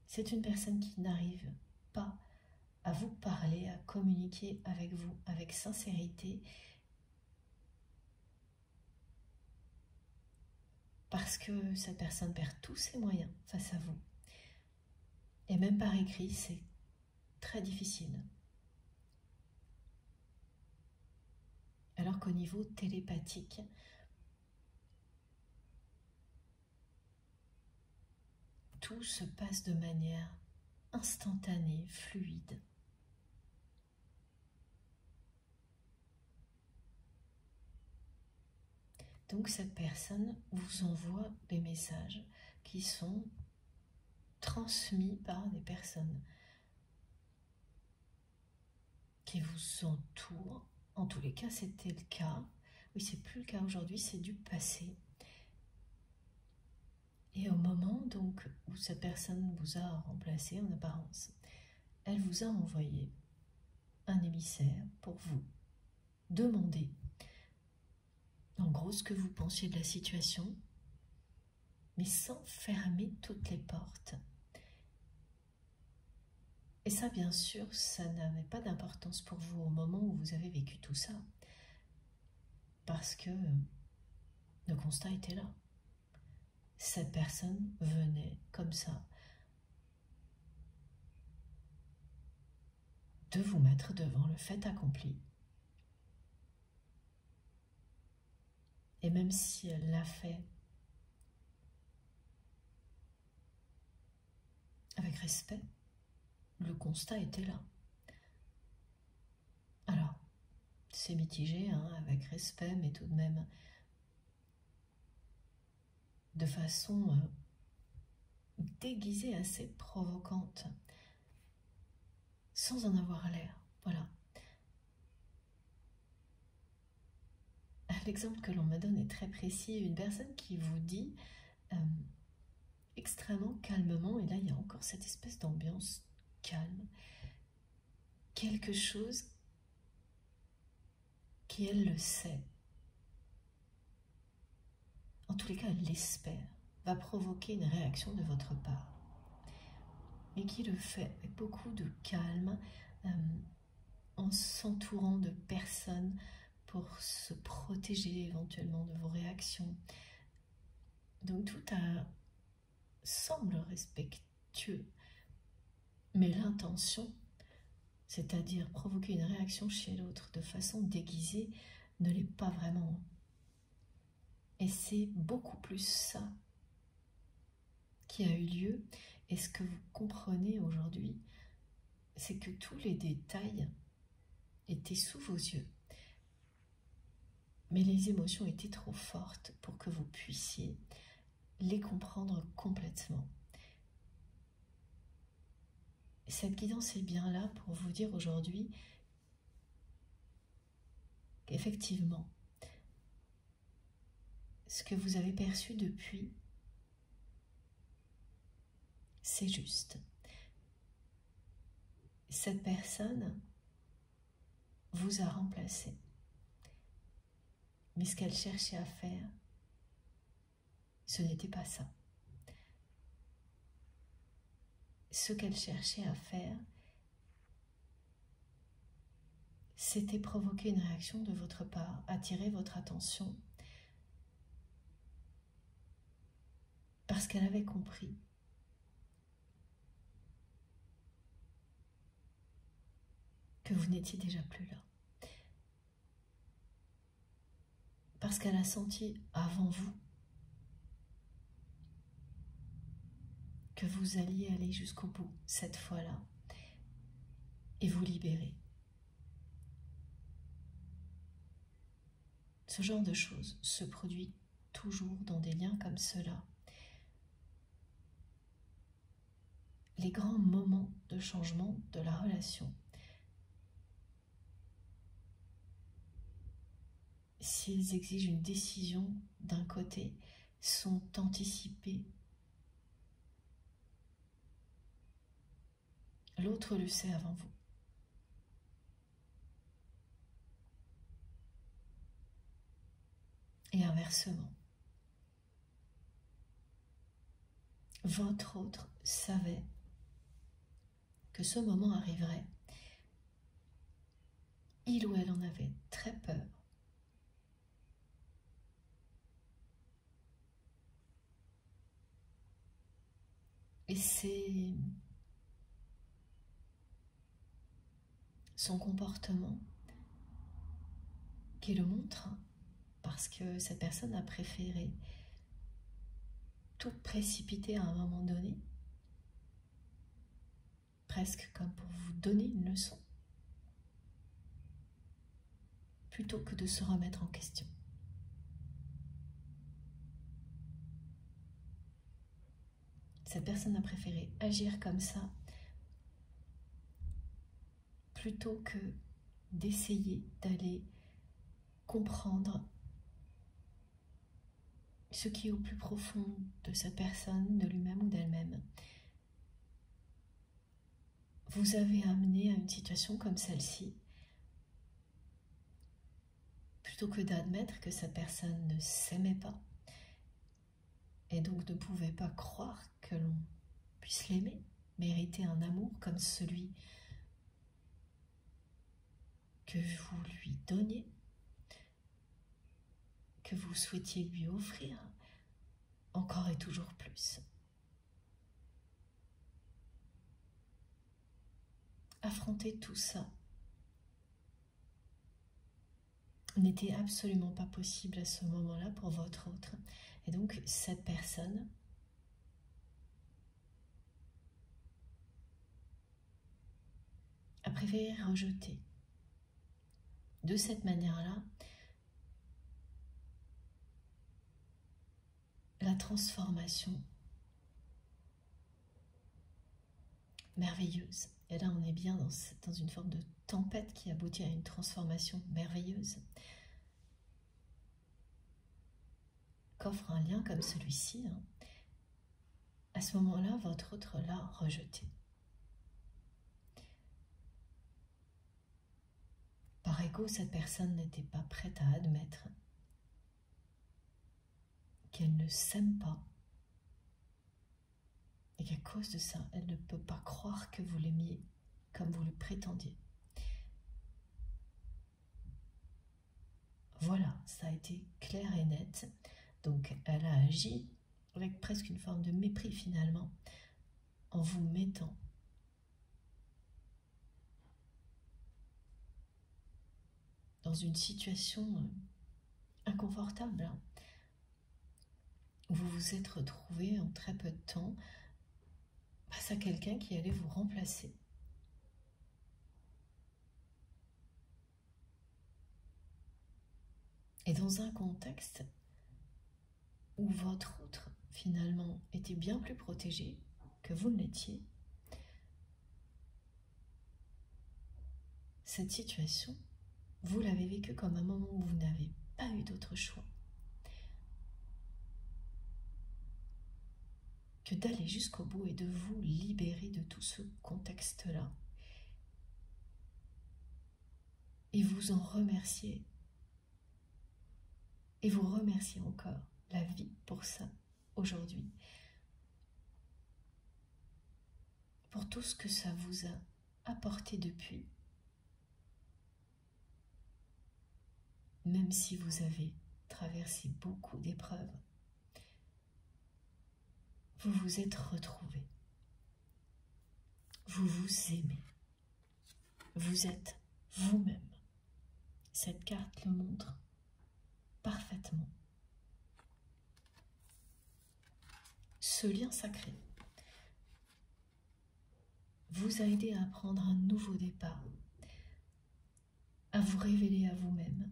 C'est une personne qui n'arrive pas à vous parler, à communiquer avec vous avec sincérité parce que cette personne perd tous ses moyens face à vous. Et même par écrit, c'est très difficile. Alors qu'au niveau télépathique, tout se passe de manière instantanée, fluide. Donc cette personne vous envoie des messages qui sont transmis par des personnes qui vous entourent. En tous les cas, c'était le cas. Oui, c'est plus le cas aujourd'hui, c'est du passé. Et au moment donc où cette personne vous a remplacé en apparence, elle vous a envoyé un émissaire pour vous demander en gros ce que vous pensiez de la situation, mais sans fermer toutes les portes. Et ça, bien sûr, ça n'avait pas d'importance pour vous au moment où vous avez vécu tout ça, parce que le constat était là. Cette personne venait comme ça de vous mettre devant le fait accompli. Et même si elle l'a fait avec respect, le constat était là. Alors, c'est mitigé, hein, avec respect, mais tout de même de façon déguisée, assez provocante, sans en avoir l'air. Voilà. L'exemple que l'on me donne est très précis. Une personne qui vous dit extrêmement calmement, et là il y a encore cette espèce d'ambiance calme, quelque chose qui, elle le sait, en tous les cas elle l'espère, va provoquer une réaction de votre part, mais qui le fait avec beaucoup de calme, en s'entourant de personnes pour se protéger éventuellement de vos réactions. Donc tout semble respectueux, mais l'intention, c'est-à-dire provoquer une réaction chez l'autre de façon déguisée, ne l'est pas vraiment. Et c'est beaucoup plus ça qui a eu lieu. Et ce que vous comprenez aujourd'hui, c'est que tous les détails étaient sous vos yeux. Mais les émotions étaient trop fortes pour que vous puissiez les comprendre complètement. Cette guidance est bien là pour vous dire aujourd'hui qu'effectivement, ce que vous avez perçu depuis, c'est juste. Cette personne vous a remplacé. Mais ce qu'elle cherchait à faire, ce n'était pas ça. Ce qu'elle cherchait à faire, c'était provoquer une réaction de votre part, attirer votre attention, parce qu'elle avait compris que vous n'étiez déjà plus là. Parce qu'elle a senti avant vous que vous alliez aller jusqu'au bout cette fois-là et vous libérer. Ce genre de choses se produit toujours dans des liens comme cela. Les grands moments de changement de la relation, s'ils exigent une décision d'un côté, sont anticipés. L'autre le sait avant vous. Et inversement, votre autre savait que ce moment arriverait. Il ou elle en avait très peur. c'est son comportement qui le montre, parce que cette personne a préféré tout précipiter à un moment donné, presque comme pour vous donner une leçon, plutôt que de se remettre en question. Cette personne a préféré agir comme ça, plutôt que d'essayer d'aller comprendre ce qui est au plus profond de cette personne, de lui-même ou d'elle-même. Vous avez amené à une situation comme celle-ci, plutôt que d'admettre que cette personne ne s'aimait pas, et donc ne pouvait pas croire que l'on puisse l'aimer, mériter un amour comme celui que vous lui donniez, que vous souhaitiez lui offrir, encore et toujours plus. Affronter tout ça n'était absolument pas possible à ce moment-là pour votre autre. Et donc, cette personne a préféré rejeter. De cette manière-là, la transformation merveilleuse. Et là, on est bien dans une forme de tempête qui aboutit à une transformation merveilleuse qu'offre un lien comme celui-ci. À ce moment-là, votre autre l'a rejeté. Par ego, cette personne n'était pas prête à admettre qu'elle ne s'aime pas et qu'à cause de ça, elle ne peut pas croire que vous l'aimiez comme vous le prétendiez. Voilà, ça a été clair et net. Donc, elle a agi avec presque une forme de mépris finalement, en vous mettant dans une situation inconfortable. Vous vous êtes retrouvé en très peu de temps face à quelqu'un qui allait vous remplacer. Et dans un contexte où votre autre, finalement, était bien plus protégé que vous ne l'étiez, cette situation, vous l'avez vécue comme un moment où vous n'avez pas eu d'autre choix que d'aller jusqu'au bout et de vous libérer de tout ce contexte-là. Et vous en remercier. Et vous remercier encore la vie pour ça, aujourd'hui. Pour tout ce que ça vous a apporté depuis. Même si vous avez traversé beaucoup d'épreuves, vous vous êtes retrouvés. Vous vous aimez. Vous êtes vous-même. Cette carte le montre parfaitement. Ce lien sacré vous a aidé à prendre un nouveau départ, à vous révéler à vous-même.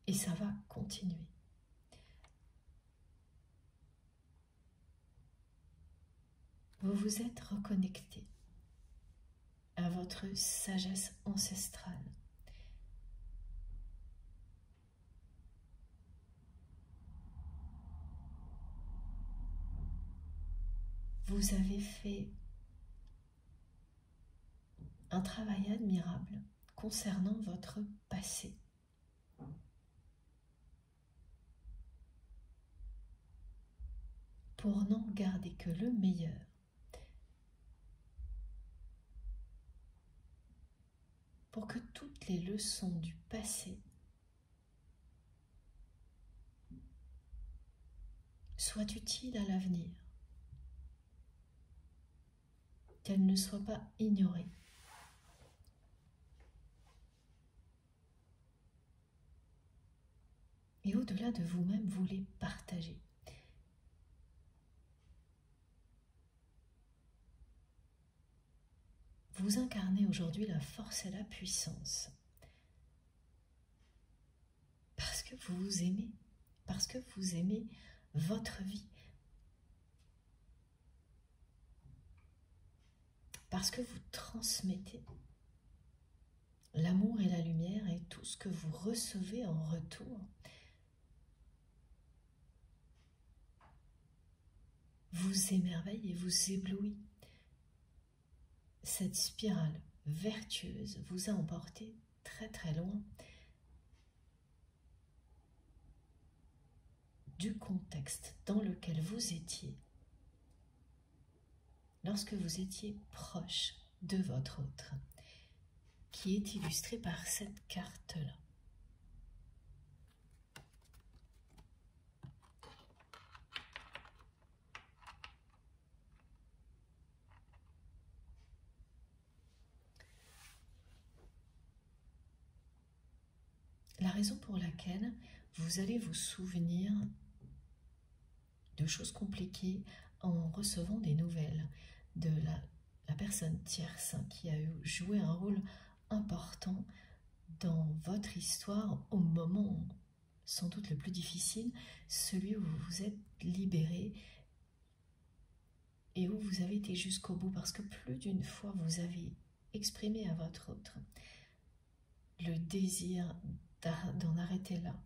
Et ça va continuer. Vous vous êtes reconnecté à votre sagesse ancestrale. Vous avez fait un travail admirable concernant votre passé. Pour n'en garder que le meilleur. Pour que toutes les leçons du passé soient utiles à l'avenir. qu'elles ne soient pas ignorées. Et au-delà de vous-même, vous les partagez. Vous incarnez aujourd'hui la force et la puissance. Parce que vous vous aimez. Parce que vous aimez votre vie. Parce que vous transmettez l'amour et la lumière et tout ce que vous recevez en retour vous émerveille et vous éblouit. Cette spirale vertueuse vous a emporté très très loin du contexte dans lequel vous étiez lorsque vous étiez proche de votre autre, qui est illustré par cette carte-là. La raison pour laquelle vous allez vous souvenir de choses compliquées en recevant des nouvelles de la personne tierce qui a joué un rôle important dans votre histoire au moment sans doute le plus difficile, celui où vous vous êtes libéré et où vous avez été jusqu'au bout, parce que plus d'une fois vous avez exprimé à votre autre le désir d'en arrêter là,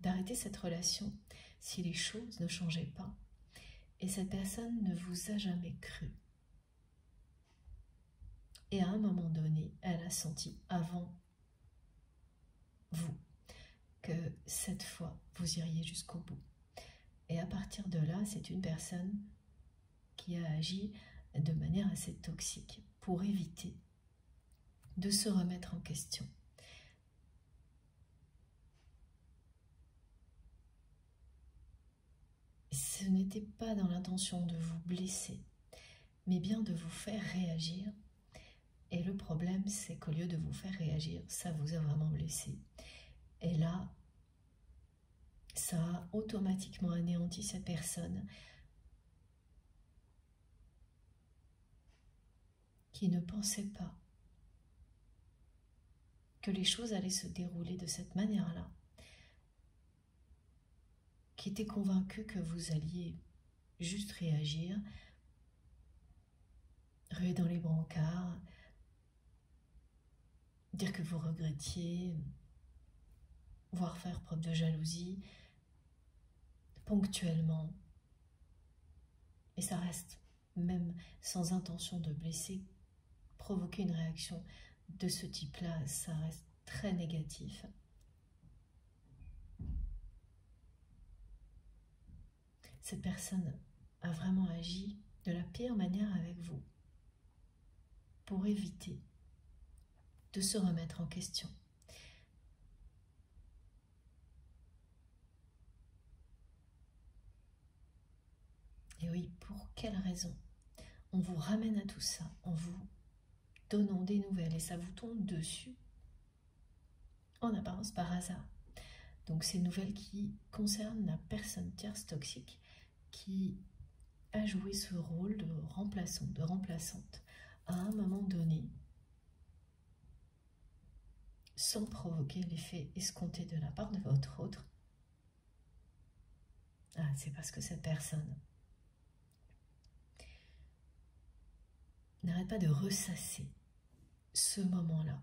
d'arrêter cette relation si les choses ne changeaient pas. Et cette personne ne vous a jamais cru. Et à un moment donné, elle a senti avant vous que cette fois, vous iriez jusqu'au bout. Et à partir de là, c'est une personne qui a agi de manière assez toxique pour éviter de se remettre en question. Ce n'était pas dans l'intention de vous blesser, mais bien de vous faire réagir. Et le problème, c'est qu'au lieu de vous faire réagir, ça vous a vraiment blessé. Et là, ça a automatiquement anéanti cette personne qui ne pensait pas que les choses allaient se dérouler de cette manière-là, qui était convaincue que vous alliez juste réagir, ruer dans les brancards, dire que vous regrettiez, voire faire preuve de jalousie, ponctuellement. Et ça reste, même sans intention de blesser, provoquer une réaction de ce type-là, ça reste très négatif. Cette personne a vraiment agi de la pire manière avec vous pour éviter de se remettre en question. Et oui, pour quelle raison? On vous ramène à tout ça en vous donnant des nouvelles et ça vous tombe dessus en apparence par hasard. Donc ces nouvelles qui concernent la personne tierce toxique qui a joué ce rôle de remplaçant, de remplaçante à un moment donné sans provoquer l'effet escompté de la part de votre autre. Ah, c'est parce que cette personne n'arrête pas de ressasser ce moment-là.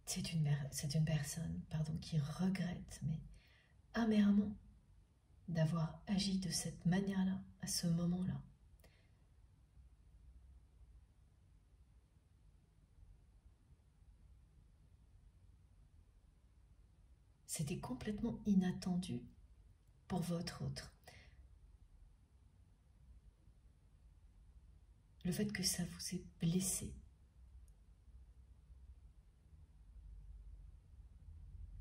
C'est une personne qui regrette, mais amèrement, d'avoir agi de cette manière-là, à ce moment-là. C'était complètement inattendu pour votre autre. Le fait que ça vous ait blessé.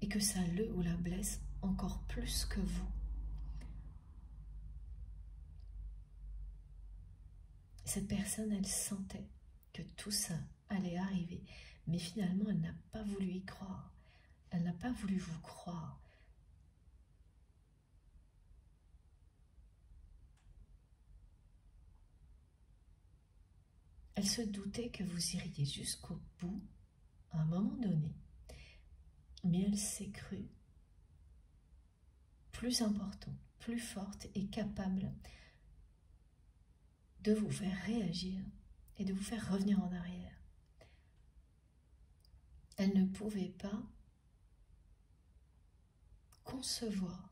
Et que ça le ou la blesse encore plus que vous. Cette personne, elle sentait que tout ça allait arriver, mais finalement, elle n'a pas voulu y croire. Elle n'a pas voulu vous croire. Elle se doutait que vous iriez jusqu'au bout, à un moment donné, mais elle s'est crue plus importante, plus forte et capable de vous faire réagir et de vous faire revenir en arrière. Elle ne pouvait pas concevoir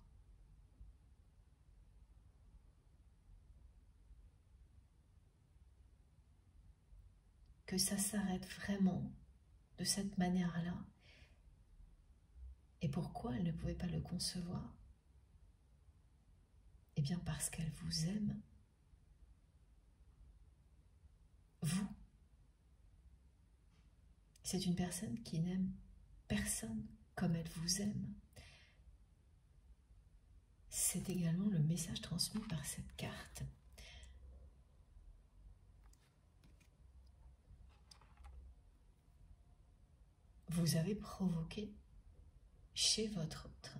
que ça s'arrête vraiment de cette manière-là. Et pourquoi elle ne pouvait pas le concevoir? Eh bien parce qu'elle vous aime, vous. C'est une personne qui n'aime personne comme elle vous aime. C'est également le message transmis par cette carte. Vous avez provoqué chez votre autre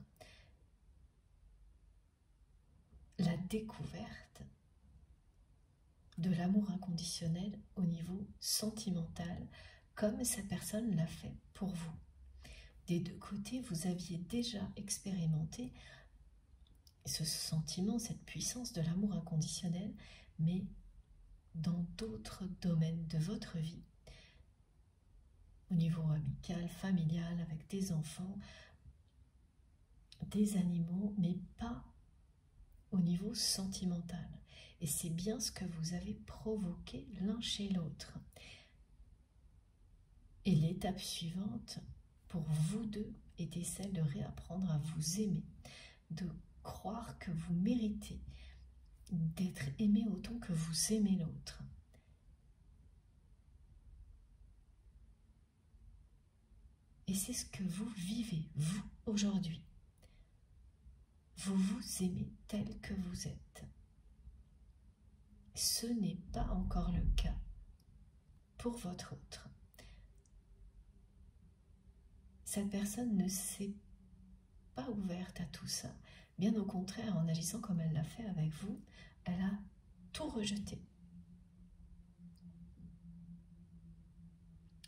la découverte de l'amour inconditionnel au niveau sentimental, comme cette personne l'a fait pour vous. Des deux côtés, vous aviez déjà expérimenté ce sentiment, cette puissance de l'amour inconditionnel, mais dans d'autres domaines de votre vie, au niveau amical, familial, avec des enfants, des animaux, mais pas au niveau sentimental. Et c'est bien ce que vous avez provoqué l'un chez l'autre. Et l'étape suivante, pour vous deux, était celle de réapprendre à vous aimer, de croire que vous méritez d'être aimé autant que vous aimez l'autre. Et c'est ce que vous vivez, vous, aujourd'hui. Vous vous aimez tel que vous êtes. Ce n'est pas encore le cas pour votre autre. Cette personne ne s'est pas ouverte à tout ça. Bien au contraire, en agissant comme elle l'a fait avec vous, elle a tout rejeté.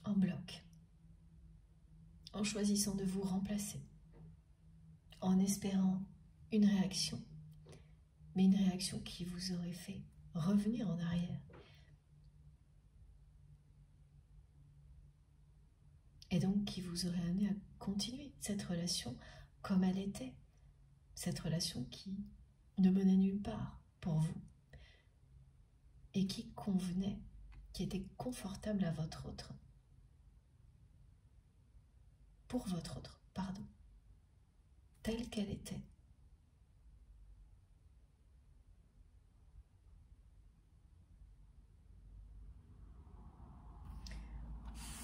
En bloc. En choisissant de vous remplacer. En espérant une réaction. Mais une réaction qui vous aurait fait revenir en arrière. Et donc qui vous aurait amené à continuer cette relation comme elle était. Cette relation qui ne menait nulle part pour vous. Et qui convenait, qui était confortable à votre autre. Pour votre autre, pardon. Telle qu'elle était.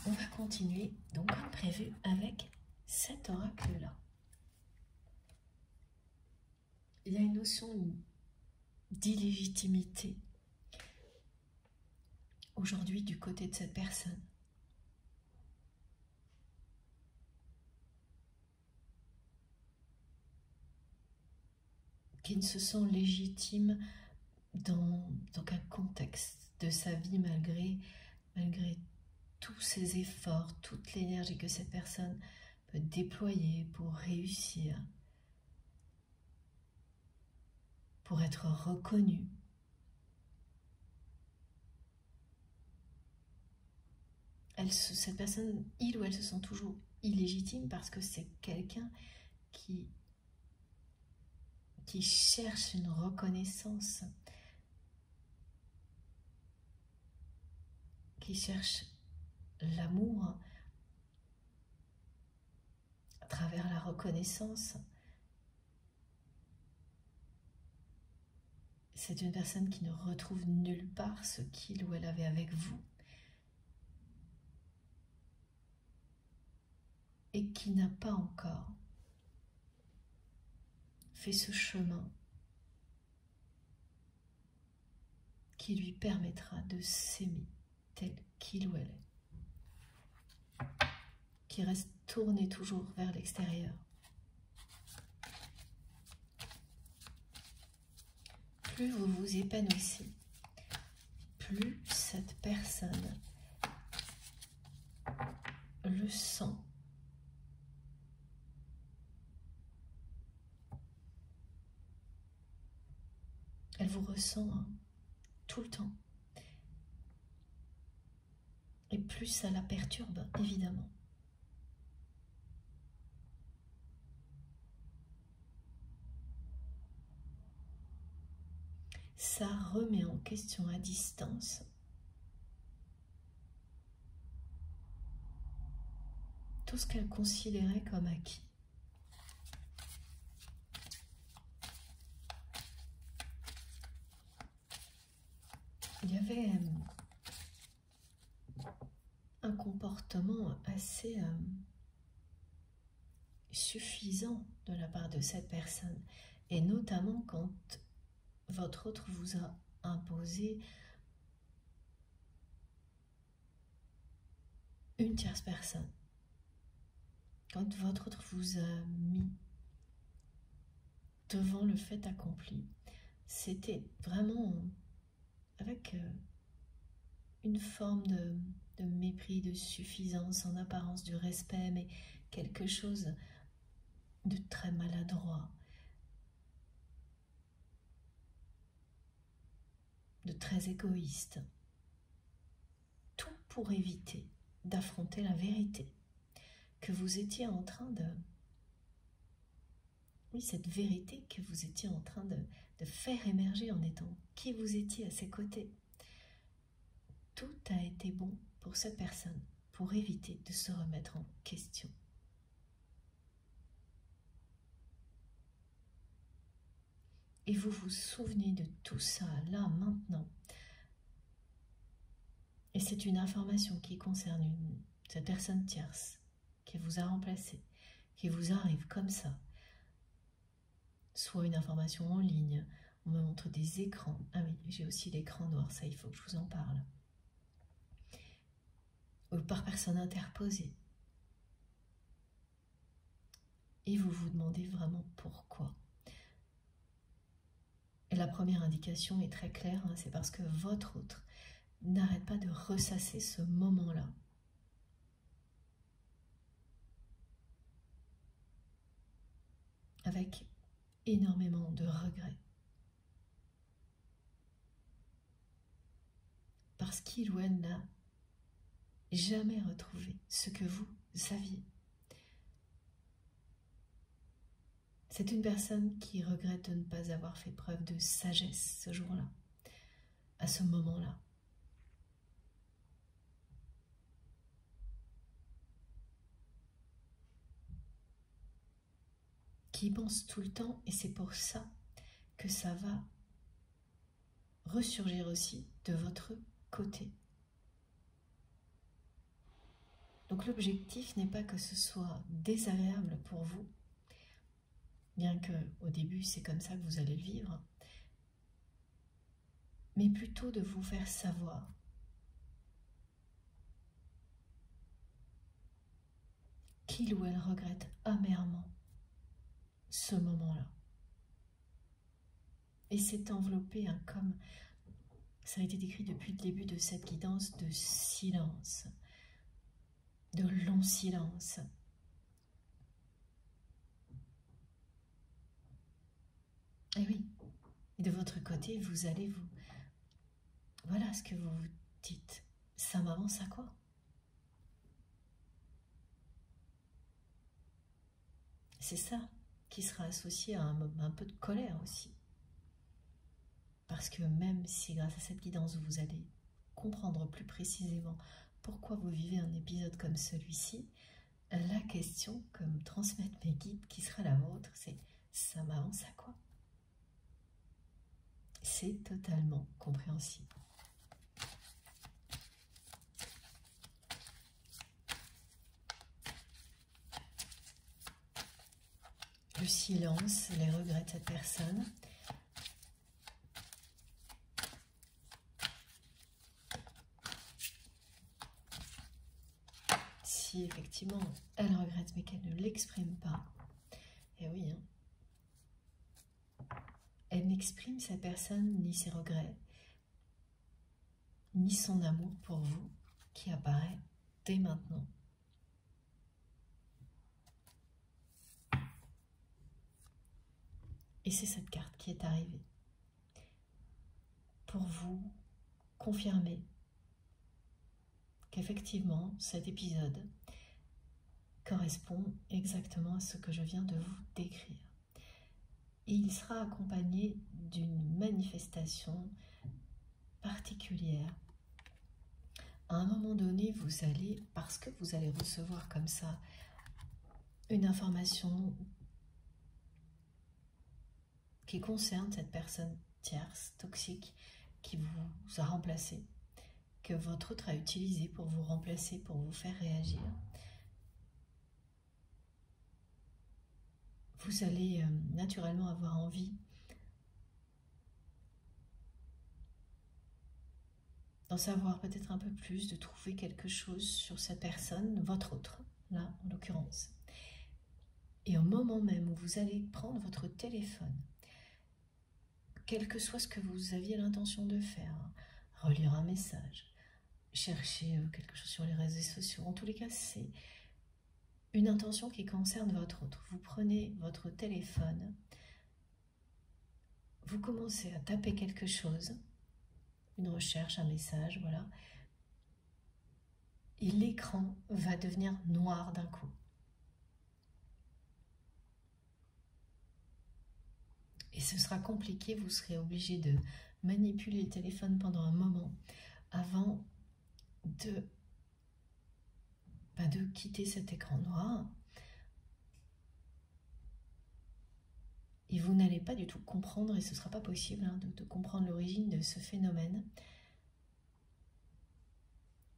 On va continuer, donc comme prévu, avec cet oracle-là. Il y a une notion d'illégitimité aujourd'hui du côté de cette personne. Qui ne se sent légitime dans un contexte de sa vie malgré tous ses efforts, toute l'énergie que cette personne peut déployer pour réussir, pour être reconnue. Cette personne, il ou elle se sent toujours illégitime parce que c'est quelqu'un qui cherche une reconnaissance, qui cherche l'amour à travers la reconnaissance. C'est une personne qui ne retrouve nulle part ce qu'il ou elle avait avec vous et qui n'a pas encore fait ce chemin, qui lui permettra de s'aimer tel qu'il ou elle est, qui reste tourné toujours vers l'extérieur. Plus vous vous épanouissez, plus cette personne le sent. Elle vous ressent tout le temps. Et plus ça la perturbe, évidemment. Ça remet en question à distance tout ce qu'elle considérait comme acquis. Il y avait un comportement assez suffisant de la part de cette personne, et notamment quand votre autre vous a imposé une tierce personne, quand votre autre vous a mis devant le fait accompli. C'était vraiment avec une forme de mépris, de suffisance, en apparence du respect, mais quelque chose de très maladroit, de très égoïste. Tout pour éviter d'affronter la vérité que vous étiez en train de... Oui, cette vérité que vous étiez en train de faire émerger en étant qui vous étiez à ses côtés. Tout a été bon pour cette personne, pour éviter de se remettre en question. Et vous vous souvenez de tout ça, là, maintenant. Et c'est une information qui concerne cette personne tierce, qui vous a remplacé, qui vous arrive comme ça. Soit une information en ligne, on me montre des écrans. Ah oui, j'ai aussi l'écran noir, ça il faut que je vous en parle. Ou par personne interposée. Et vous vous demandez vraiment pourquoi. Et la première indication est très claire, hein, c'est parce que votre autre n'arrête pas de ressasser ce moment-là. Avec énormément de regrets. Parce qu'il ou elle n'a jamais retrouvé ce que vous saviez. C'est une personne qui regrette de ne pas avoir fait preuve de sagesse ce jour-là, à ce moment-là. Qui pense tout le temps, et c'est pour ça que ça va ressurgir aussi de votre côté. Donc l'objectif n'est pas que ce soit désagréable pour vous, bien que au début c'est comme ça que vous allez le vivre, mais plutôt de vous faire savoir qu'il ou elle regrette amèrement ce moment-là. Et c'est enveloppé, hein, comme ça a été décrit depuis le début de cette guidance, de silence, de long silence. Et oui, de votre côté, vous allez vous... Voilà ce que vous vous dites. Ça m'avance à quoi? C'est ça qui sera associé à un peu de colère aussi. Parce que même si grâce à cette guidance, vous allez comprendre plus précisément pourquoi vous vivez un épisode comme celui-ci, la question, comme transmettre mes guides, qui sera la vôtre, c'est ça m'avance à quoi? C'est totalement compréhensible. Le silence, les regrets de cette personne. si effectivement elle regrette mais qu'elle ne l'exprime pas, et oui, hein, elle n'exprime sa personne ni ses regrets, ni son amour pour vous qui apparaît dès maintenant. Et c'est cette carte qui est arrivée pour vous confirmer qu'effectivement cet épisode correspond exactement à ce que je viens de vous décrire. Et il sera accompagné d'une manifestation particulière. À un moment donné, vous allez, parce que vous allez recevoir comme ça une information qui concerne cette personne tierce, toxique, qui vous a remplacé, que votre autre a utilisé pour vous remplacer, pour vous faire réagir. Vous allez naturellement avoir envie d'en savoir peut-être un peu plus, de trouver quelque chose sur cette personne, votre autre, là en l'occurrence. Et au moment même où vous allez prendre votre téléphone, quel que soit ce que vous aviez l'intention de faire, relire un message, chercher quelque chose sur les réseaux sociaux, en tous les cas c'est une intention qui concerne votre autre. Vous prenez votre téléphone, vous commencez à taper quelque chose, une recherche, un message, voilà, et l'écran va devenir noir d'un coup. Et ce sera compliqué, vous serez obligé de manipuler le téléphone pendant un moment avant de quitter cet écran noir. Et vous n'allez pas du tout comprendre, et ce ne sera pas possible hein, de comprendre l'origine de ce phénomène.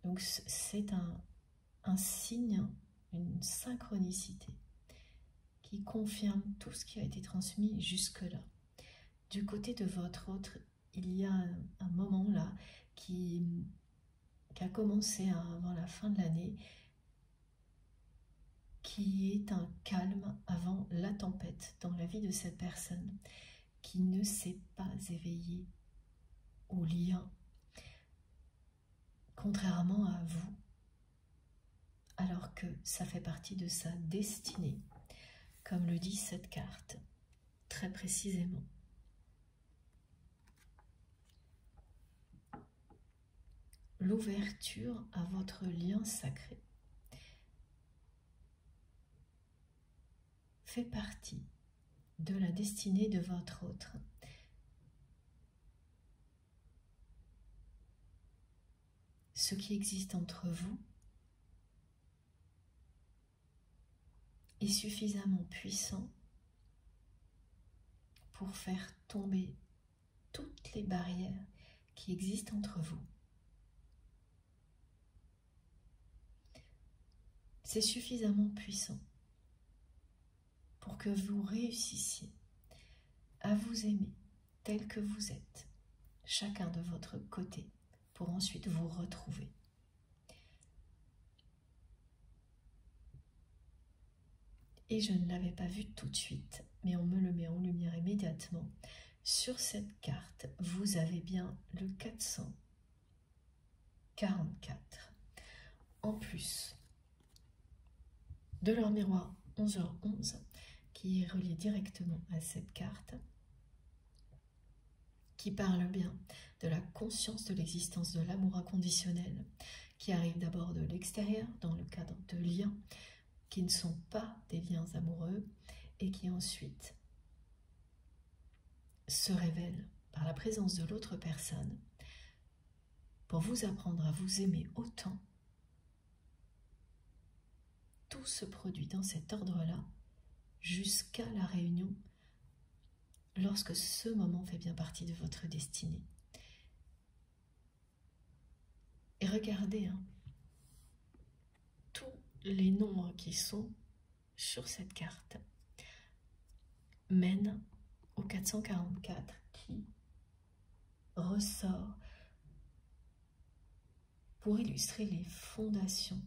Donc c'est un signe, une synchronicité qui confirme tout ce qui a été transmis jusque-là. Du côté de votre autre, il y a un moment là qui a commencé avant la fin de l'année, qui est un calme avant la tempête dans la vie de cette personne qui ne s'est pas éveillée au lien, contrairement à vous, alors que ça fait partie de sa destinée, comme le dit cette carte, très précisément. L'ouverture à votre lien sacré fait partie de la destinée de votre autre. Ce qui existe entre vous est suffisamment puissant pour faire tomber toutes les barrières qui existent entre vous. C'est suffisamment puissant pour que vous réussissiez à vous aimer tel que vous êtes, chacun de votre côté, pour ensuite vous retrouver. Et je ne l'avais pas vu tout de suite, mais on me le met en lumière immédiatement. Sur cette carte, vous avez bien le 444. En plus de leur miroir 11h11, qui est relié directement à cette carte, qui parle bien de la conscience de l'existence de l'amour inconditionnel, qui arrive d'abord de l'extérieur, dans le cadre de liens qui ne sont pas des liens amoureux, et qui ensuite se révèlent par la présence de l'autre personne, pour vous apprendre à vous aimer autant. Tout se produit dans cet ordre-là, jusqu'à la réunion, lorsque ce moment fait bien partie de votre destinée. Et regardez, hein, tous les nombres qui sont sur cette carte mènent au 444 qui ressort pour illustrer les fondations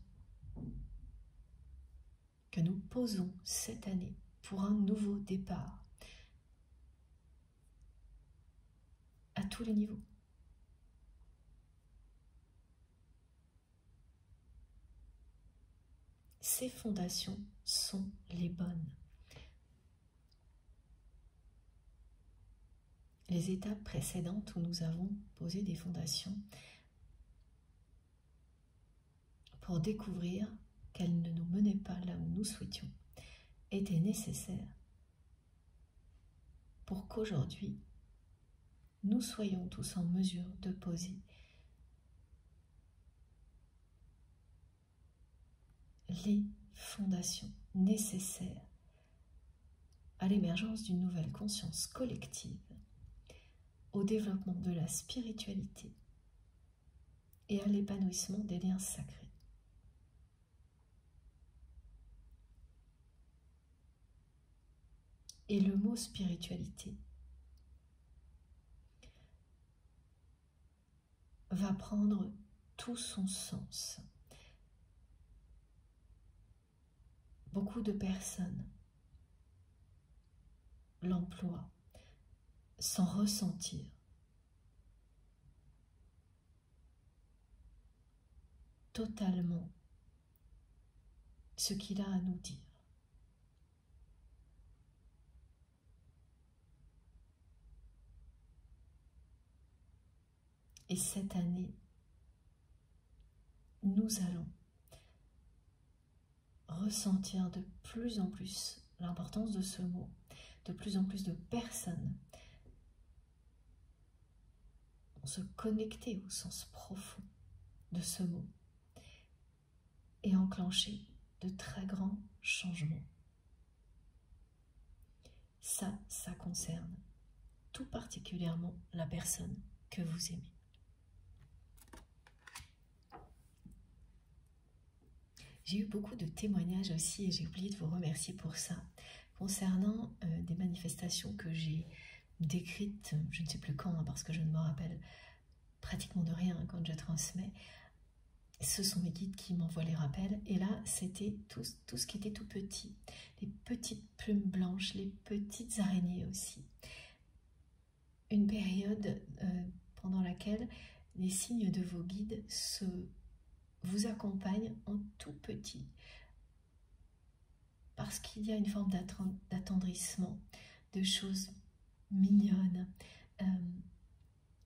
que nous posons cette année pour un nouveau départ à tous les niveaux. Ces fondations sont les bonnes. Les étapes précédentes où nous avons posé des fondations pour découvrir qu'elles ne nous menaient pas là où nous souhaitions étaient nécessaires pour qu'aujourd'hui nous soyons tous en mesure de poser les fondations nécessaires à l'émergence d'une nouvelle conscience collective, au développement de la spiritualité et à l'épanouissement des liens sacrés. Et le mot spiritualité va prendre tout son sens. Beaucoup de personnes l'emploient sans ressentir totalement ce qu'il a à nous dire. Et cette année, nous allons ressentir de plus en plus l'importance de ce mot, de plus en plus de personnes vont se connecter au sens profond de ce mot et enclencher de très grands changements. Ça concerne tout particulièrement la personne que vous aimez. J'ai eu beaucoup de témoignages aussi, et j'ai oublié de vous remercier pour ça, concernant des manifestations que j'ai décrites, je ne sais plus quand, hein, parce que je ne me rappelle pratiquement de rien quand je transmets. Ce sont mes guides qui m'envoient les rappels, et là, c'était tout ce qui était tout petit. Les petites plumes blanches, les petites araignées aussi. Une période pendant laquelle les signes de vos guides vous accompagne en tout petit, parce qu'il y a une forme d'attendrissement, de choses mignonnes,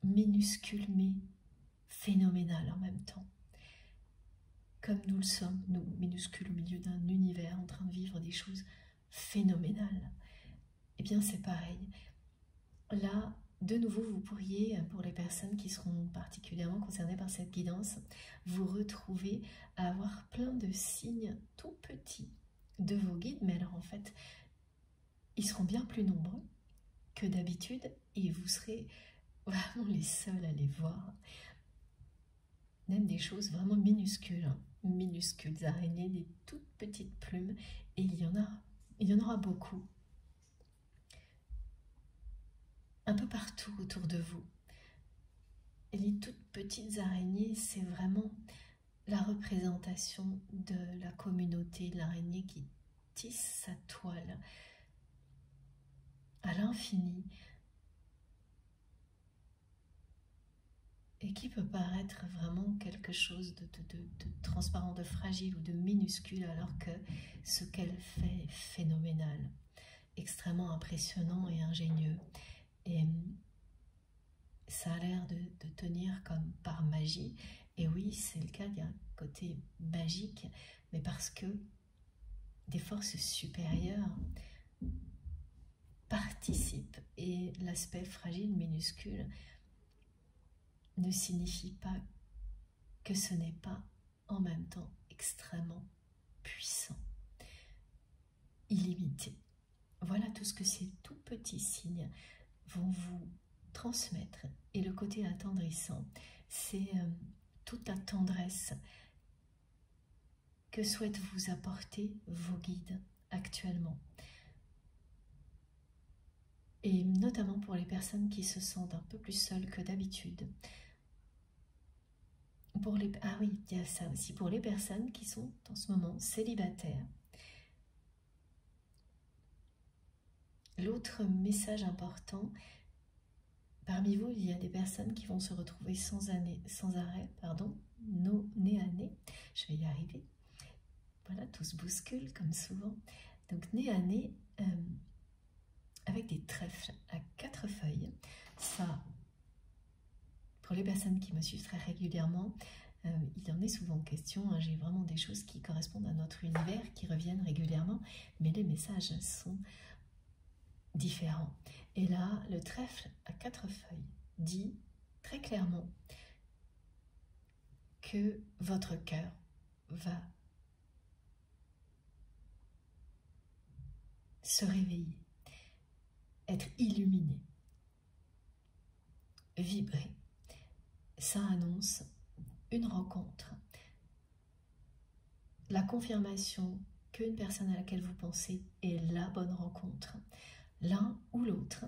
minuscules mais phénoménales en même temps. Comme nous le sommes, nous, minuscules au milieu d'un univers en train de vivre des choses phénoménales. Eh bien c'est pareil. Là, de nouveau, vous pourriez, pour les personnes qui seront particulièrement concernées par cette guidance, vous retrouver à avoir plein de signes tout petits de vos guides, mais alors en fait, ils seront bien plus nombreux que d'habitude et vous serez vraiment les seuls à les voir. Même des choses vraiment minuscules, hein, minuscules araignées, des toutes petites plumes, et il y en aura beaucoup. Un peu partout autour de vous. Et les toutes petites araignées, c'est vraiment la représentation de la communauté de l'araignée qui tisse sa toile à l'infini et qui peut paraître vraiment quelque chose de transparent, de fragile ou de minuscule, alors que ce qu'elle fait est phénoménal, extrêmement impressionnant et ingénieux. Et ça a l'air de tenir comme par magie. Et oui, c'est le cas, il y a un côté magique, mais parce que des forces supérieures participent. Et l'aspect fragile, minuscule, ne signifie pas que ce n'est pas en même temps extrêmement puissant, illimité. Voilà tout ce que ces tout petits signes vont vous transmettre. Et le côté attendrissant, c'est toute la tendresse que souhaitent vous apporter vos guides actuellement. Et notamment pour les personnes qui se sentent un peu plus seules que d'habitude. Ah oui, il y a ça aussi, pour les personnes qui sont en ce moment célibataires. L'autre message important, parmi vous, il y a des personnes qui vont se retrouver sans arrêt, nez à nez, je vais y arriver. Voilà, tout se bouscule comme souvent. Donc nez à nez, avec des trèfles à 4 feuilles. Ça, pour les personnes qui me suivent très régulièrement, il en est souvent question. Hein, j'ai vraiment des choses qui correspondent à notre univers, qui reviennent régulièrement, mais les messages sont différents. Et là, le trèfle à 4 feuilles dit très clairement que votre cœur va se réveiller, être illuminé, vibrer. Ça annonce une rencontre, la confirmation qu'une personne à laquelle vous pensez est la bonne rencontre, l'un ou l'autre.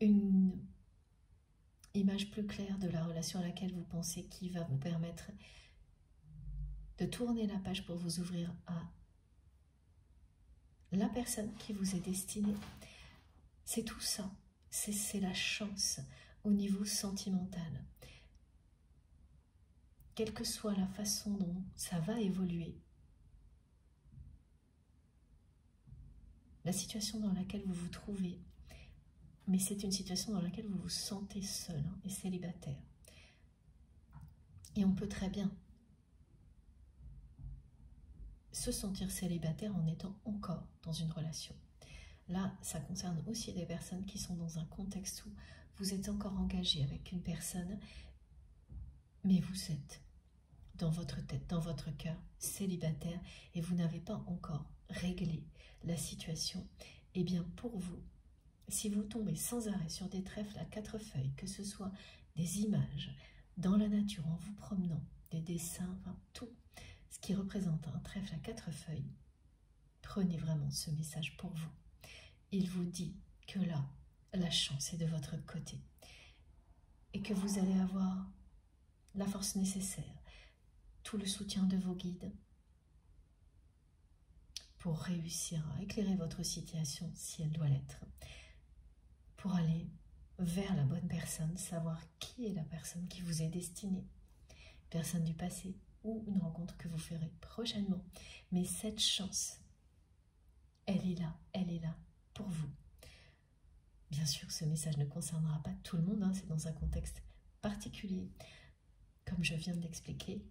Une image plus claire de la relation à laquelle vous pensez qui va vous permettre de tourner la page pour vous ouvrir à la personne qui vous est destinée. C'est tout ça, c'est la chance au niveau sentimental. Quelle que soit la façon dont ça va évoluer, la situation dans laquelle vous vous trouvez, mais c'est une situation dans laquelle vous vous sentez seul et célibataire. Et on peut très bien se sentir célibataire en étant encore dans une relation. Là, ça concerne aussi des personnes qui sont dans un contexte où vous êtes encore engagé avec une personne, mais vous êtes dans votre tête, dans votre cœur, célibataire, et vous n'avez pas encore réglé la situation. Eh bien, pour vous, si vous tombez sans arrêt sur des trèfles à 4 feuilles, que ce soit des images dans la nature en vous promenant, des dessins, enfin tout ce qui représente un trèfle à 4 feuilles, prenez vraiment ce message pour vous. Il vous dit que là, la chance est de votre côté et que vous allez avoir la force nécessaire, tout le soutien de vos guides pour réussir à éclairer votre situation si elle doit l'être, pour aller vers la bonne personne, savoir qui est la personne qui vous est destinée, personne du passé ou une rencontre que vous ferez prochainement. Mais cette chance, elle est là pour vous. Bien sûr, ce message ne concernera pas tout le monde, hein, c'est dans un contexte particulier, comme je viens de l'expliquer.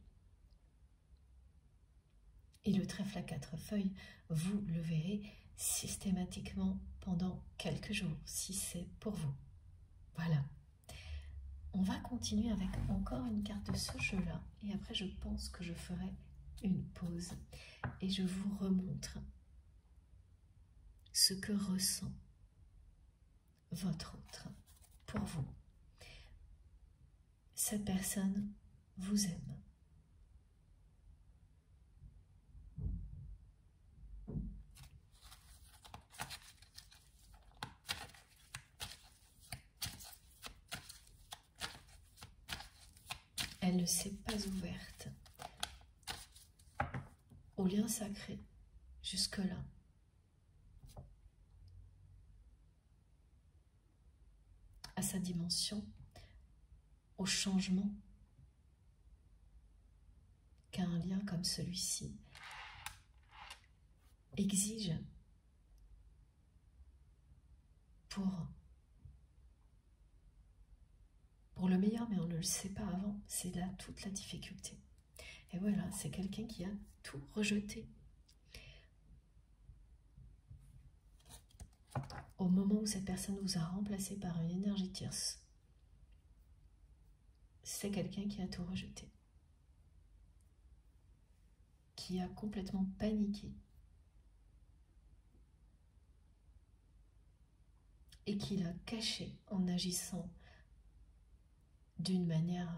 Et le trèfle à 4 feuilles, vous le verrez systématiquement pendant quelques jours, si c'est pour vous. Voilà. On va continuer avec encore une carte de ce jeu-là. Et après, je pense que je ferai une pause. Et je vous remontre ce que ressent votre autre pour vous. Cette personne vous aime. Elle ne s'est pas ouverte au lien sacré jusque-là. À sa dimension, au changement qu'un lien comme celui-ci exige pour le meilleur, mais on ne le sait pas avant. C'est là toute la difficulté. Et voilà, c'est quelqu'un qui a tout rejeté. Au moment où cette personne vous a remplacé par une énergie tierce, c'est quelqu'un qui a tout rejeté, qui a complètement paniqué et qui l'a caché en agissant d'une manière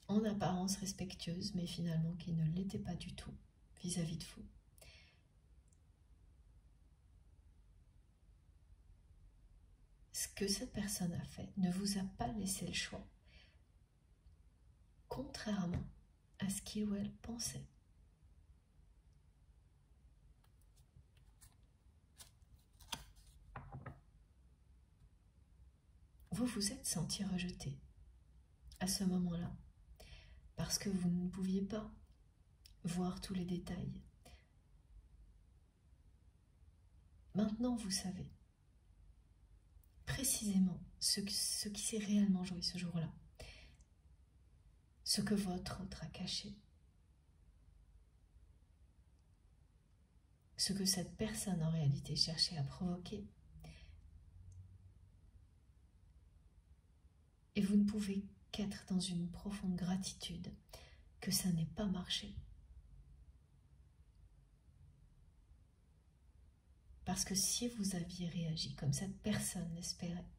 en apparence respectueuse, mais finalement qui ne l'était pas du tout vis-à-vis de vous. Ce que cette personne a fait ne vous a pas laissé le choix, contrairement à ce qu'il ou elle pensait. vous vous êtes senti rejeté à ce moment-là, parce que vous ne pouviez pas voir tous les détails. Maintenant, vous savez précisément ce qui s'est réellement joué ce jour-là, ce que votre autre a caché, ce que cette personne en réalité cherchait à provoquer. Et vous ne pouvez qu'être dans une profonde gratitude que ça n'ait pas marché. Parce que si vous aviez réagi comme cette personne l'espérait,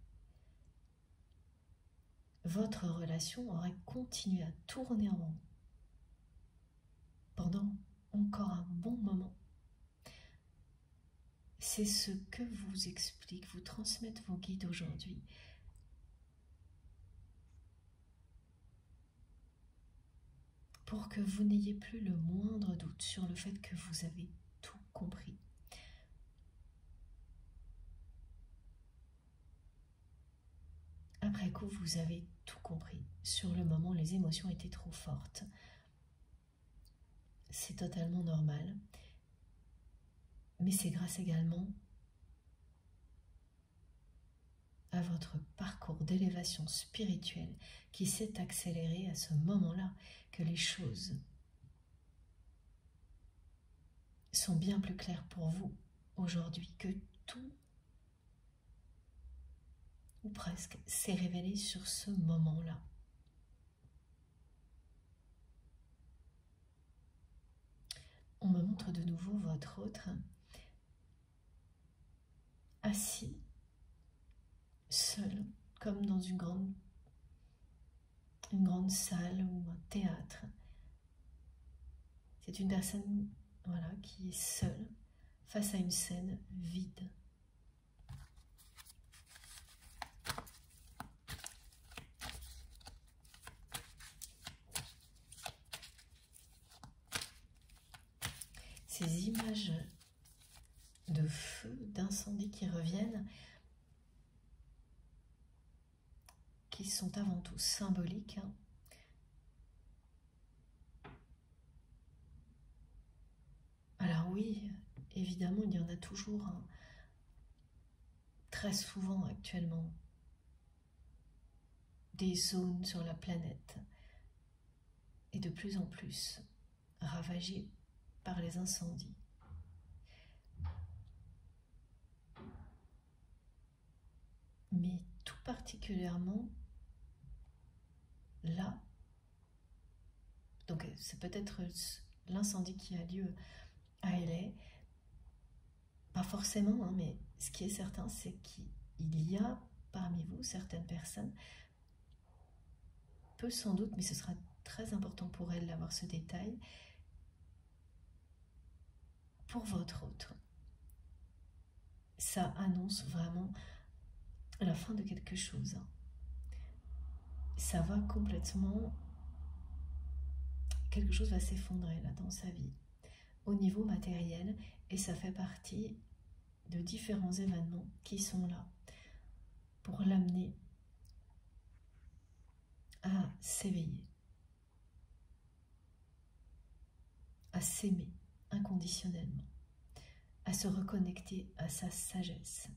votre relation aurait continué à tourner en rond pendant encore un bon moment. C'est ce que vous expliquent, vous transmettent vos guides aujourd'hui. Pour que vous n'ayez plus le moindre doute sur le fait que vous avez tout compris. Après coup, vous avez tout compris. Sur le moment, les émotions étaient trop fortes. C'est totalement normal. Mais c'est grâce également à votre parcours d'élévation spirituelle qui s'est accéléré à ce moment-là que les choses sont bien plus claires pour vous aujourd'hui, que tout ou presque s'est révélé sur ce moment-là. On me montre de nouveau votre autre assis, seul, comme dans une grande salle ou un théâtre. C'est une personne, voilà, qui est seule face à une scène vide. Ces images de feu, d'incendie qui reviennent, qui sont avant tout symboliques, hein. Alors oui, évidemment, il y en a toujours, hein, très souvent actuellement, des zones sur la planète, et de plus en plus ravagées par les incendies. Mais tout particulièrement là, donc c'est peut-être l'incendie qui a lieu à LA, pas forcément, hein, mais ce qui est certain, c'est qu'il y a parmi vous certaines personnes, peu sans doute, mais ce sera très important pour elles d'avoir ce détail, pour votre autre. Ça annonce vraiment la fin de quelque chose. Ça va complètement... Quelque chose va s'effondrer là dans sa vie, au niveau matériel, et ça fait partie de différents événements qui sont là pour l'amener à s'éveiller, à s'aimer inconditionnellement, à se reconnecter à sa sagesse.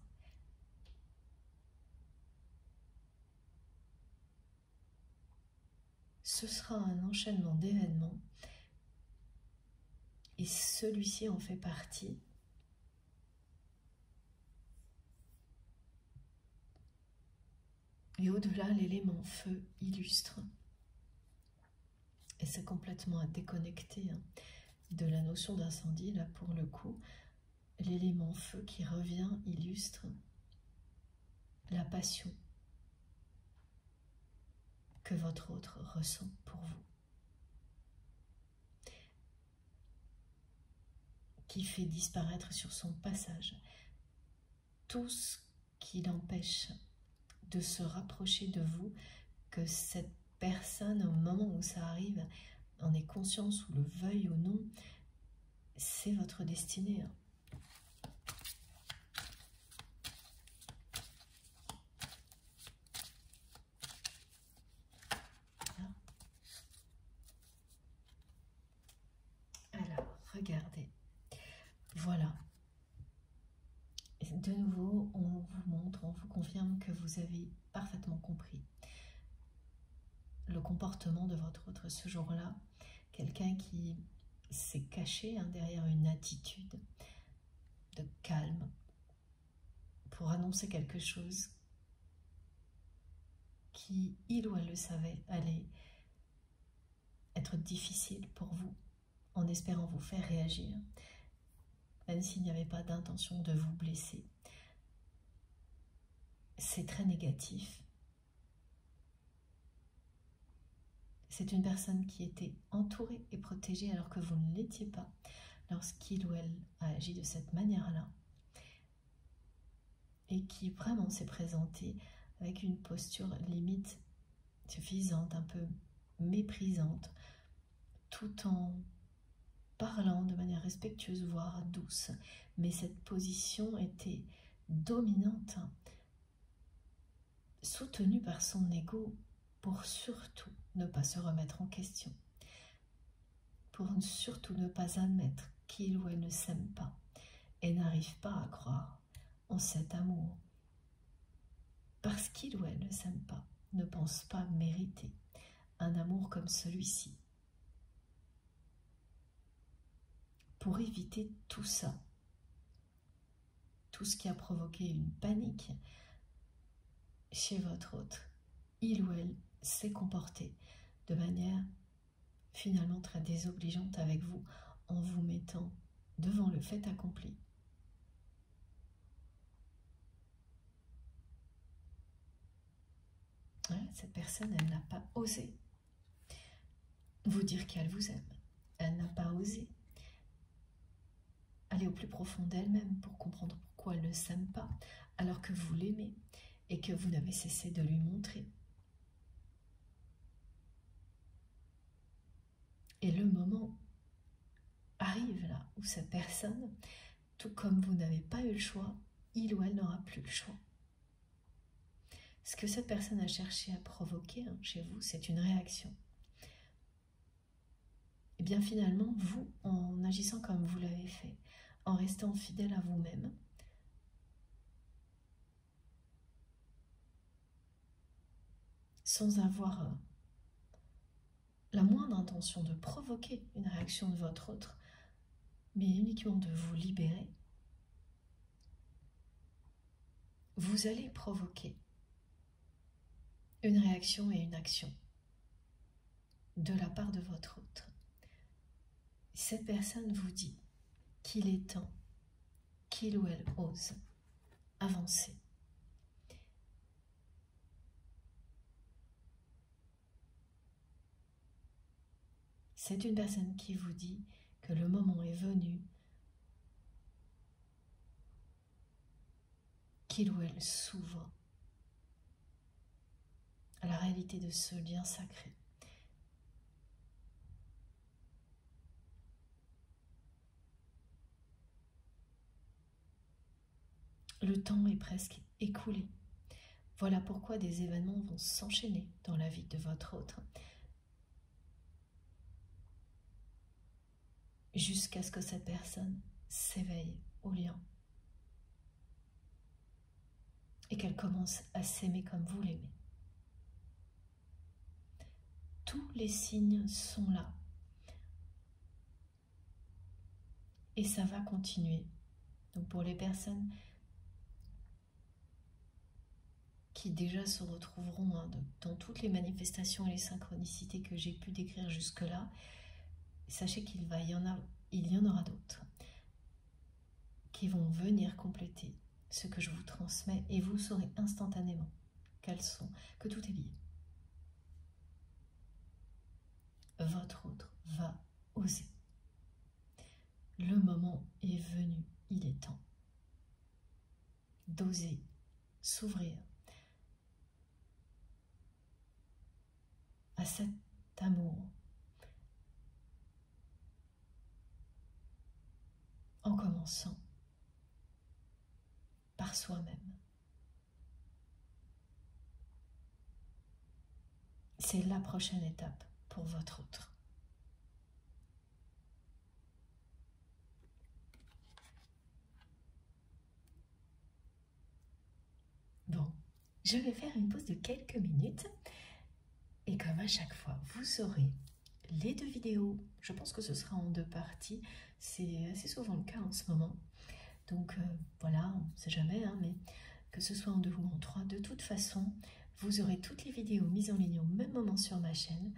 Ce sera un enchaînement d'événements et celui-ci en fait partie. Et au-delà, l'élément feu illustre, et c'est complètement à déconnecter, hein, de la notion d'incendie, là pour le coup, l'élément feu qui revient illustre la passion que votre autre ressent pour vous, qui fait disparaître sur son passage tout ce qui l'empêche de se rapprocher de vous, que cette personne, au moment où ça arrive, en ait conscience ou le veuille ou non, c'est votre destinée, hein. regardez. Voilà. De nouveau, on vous montre, on vous confirme que vous avez parfaitement compris le comportement de votre autre ce jour-là. Quelqu'un qui s'est caché derrière une attitude de calme pour annoncer quelque chose qui, il ou elle le savait, allait être difficile pour vous, en espérant vous faire réagir, même s'il n'y avait pas d'intention de vous blesser. C'est très négatif. C'est une personne qui était entourée et protégée alors que vous ne l'étiez pas lorsqu'il ou elle a agi de cette manière-là, et qui vraiment s'est présentée avec une posture limite suffisante, un peu méprisante, tout en parlant de manière respectueuse, voire douce. Mais cette position était dominante, soutenue par son ego, pour surtout ne pas se remettre en question, pour surtout ne pas admettre qu'il ou elle ne s'aime pas et n'arrive pas à croire en cet amour, parce qu'il ou elle ne s'aime pas, ne pense pas mériter un amour comme celui-ci. Pour éviter tout ça, tout ce qui a provoqué une panique chez votre autre, il ou elle s'est comporté de manière finalement très désobligeante avec vous, en vous mettant devant le fait accompli. Ouais, cette personne, elle n'a pas osé vous dire qu'elle vous aime. Elle n'a pas osé aller au plus profond d'elle-même pour comprendre pourquoi elle ne s'aime pas, alors que vous l'aimez et que vous n'avez cessé de lui montrer. Et le moment arrive là où cette personne, tout comme vous n'avez pas eu le choix, il ou elle n'aura plus le choix. Ce que cette personne a cherché à provoquer chez vous, c'est une réaction. Et bien finalement, vous, en agissant comme vous l'avez fait, en restant fidèle à vous-même, sans avoir la moindre intention de provoquer une réaction de votre autre, mais uniquement de vous libérer, vous allez provoquer une réaction et une action de la part de votre autre. Cette personne vous dit qu'il est temps qu'il ou elle ose avancer. C'est une personne qui vous dit que le moment est venu qu'il ou elle s'ouvre à la réalité de ce lien sacré. Le temps est presque écoulé. Voilà pourquoi des événements vont s'enchaîner dans la vie de votre autre, jusqu'à ce que cette personne s'éveille au lien et qu'elle commence à s'aimer comme vous l'aimez. Tous les signes sont là et ça va continuer. Donc pour les personnes qui déjà se retrouveront dans toutes les manifestations et les synchronicités que j'ai pu décrire jusque-là, sachez qu'il y en aura d'autres qui vont venir compléter ce que je vous transmets, et vous saurez instantanément quelles sont, que tout est lié. Votre autre va oser. Le moment est venu, il est temps d'oser s'ouvrir à cet amour en commençant par soi-même. C'est la prochaine étape pour votre autre. je vais faire une pause de quelques minutes. Et comme à chaque fois, vous aurez les 2 vidéos. Je pense que ce sera en 2 parties. C'est assez souvent le cas en ce moment. Donc voilà, on ne sait jamais, hein, mais que ce soit en 2 ou en 3, de toute façon, vous aurez toutes les vidéos mises en ligne au même moment sur ma chaîne,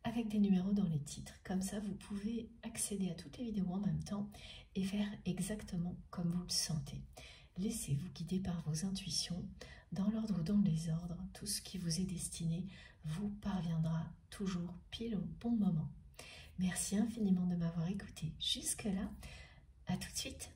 avec des numéros dans les titres. Comme ça, vous pouvez accéder à toutes les vidéos en même temps et faire exactement comme vous le sentez. Laissez-vous guider par vos intuitions, dans l'ordre ou dans le désordre. Tout ce qui vous est destiné vous parviendra toujours pile au bon moment. Merci infiniment de m'avoir écouté jusque-là. À tout de suite.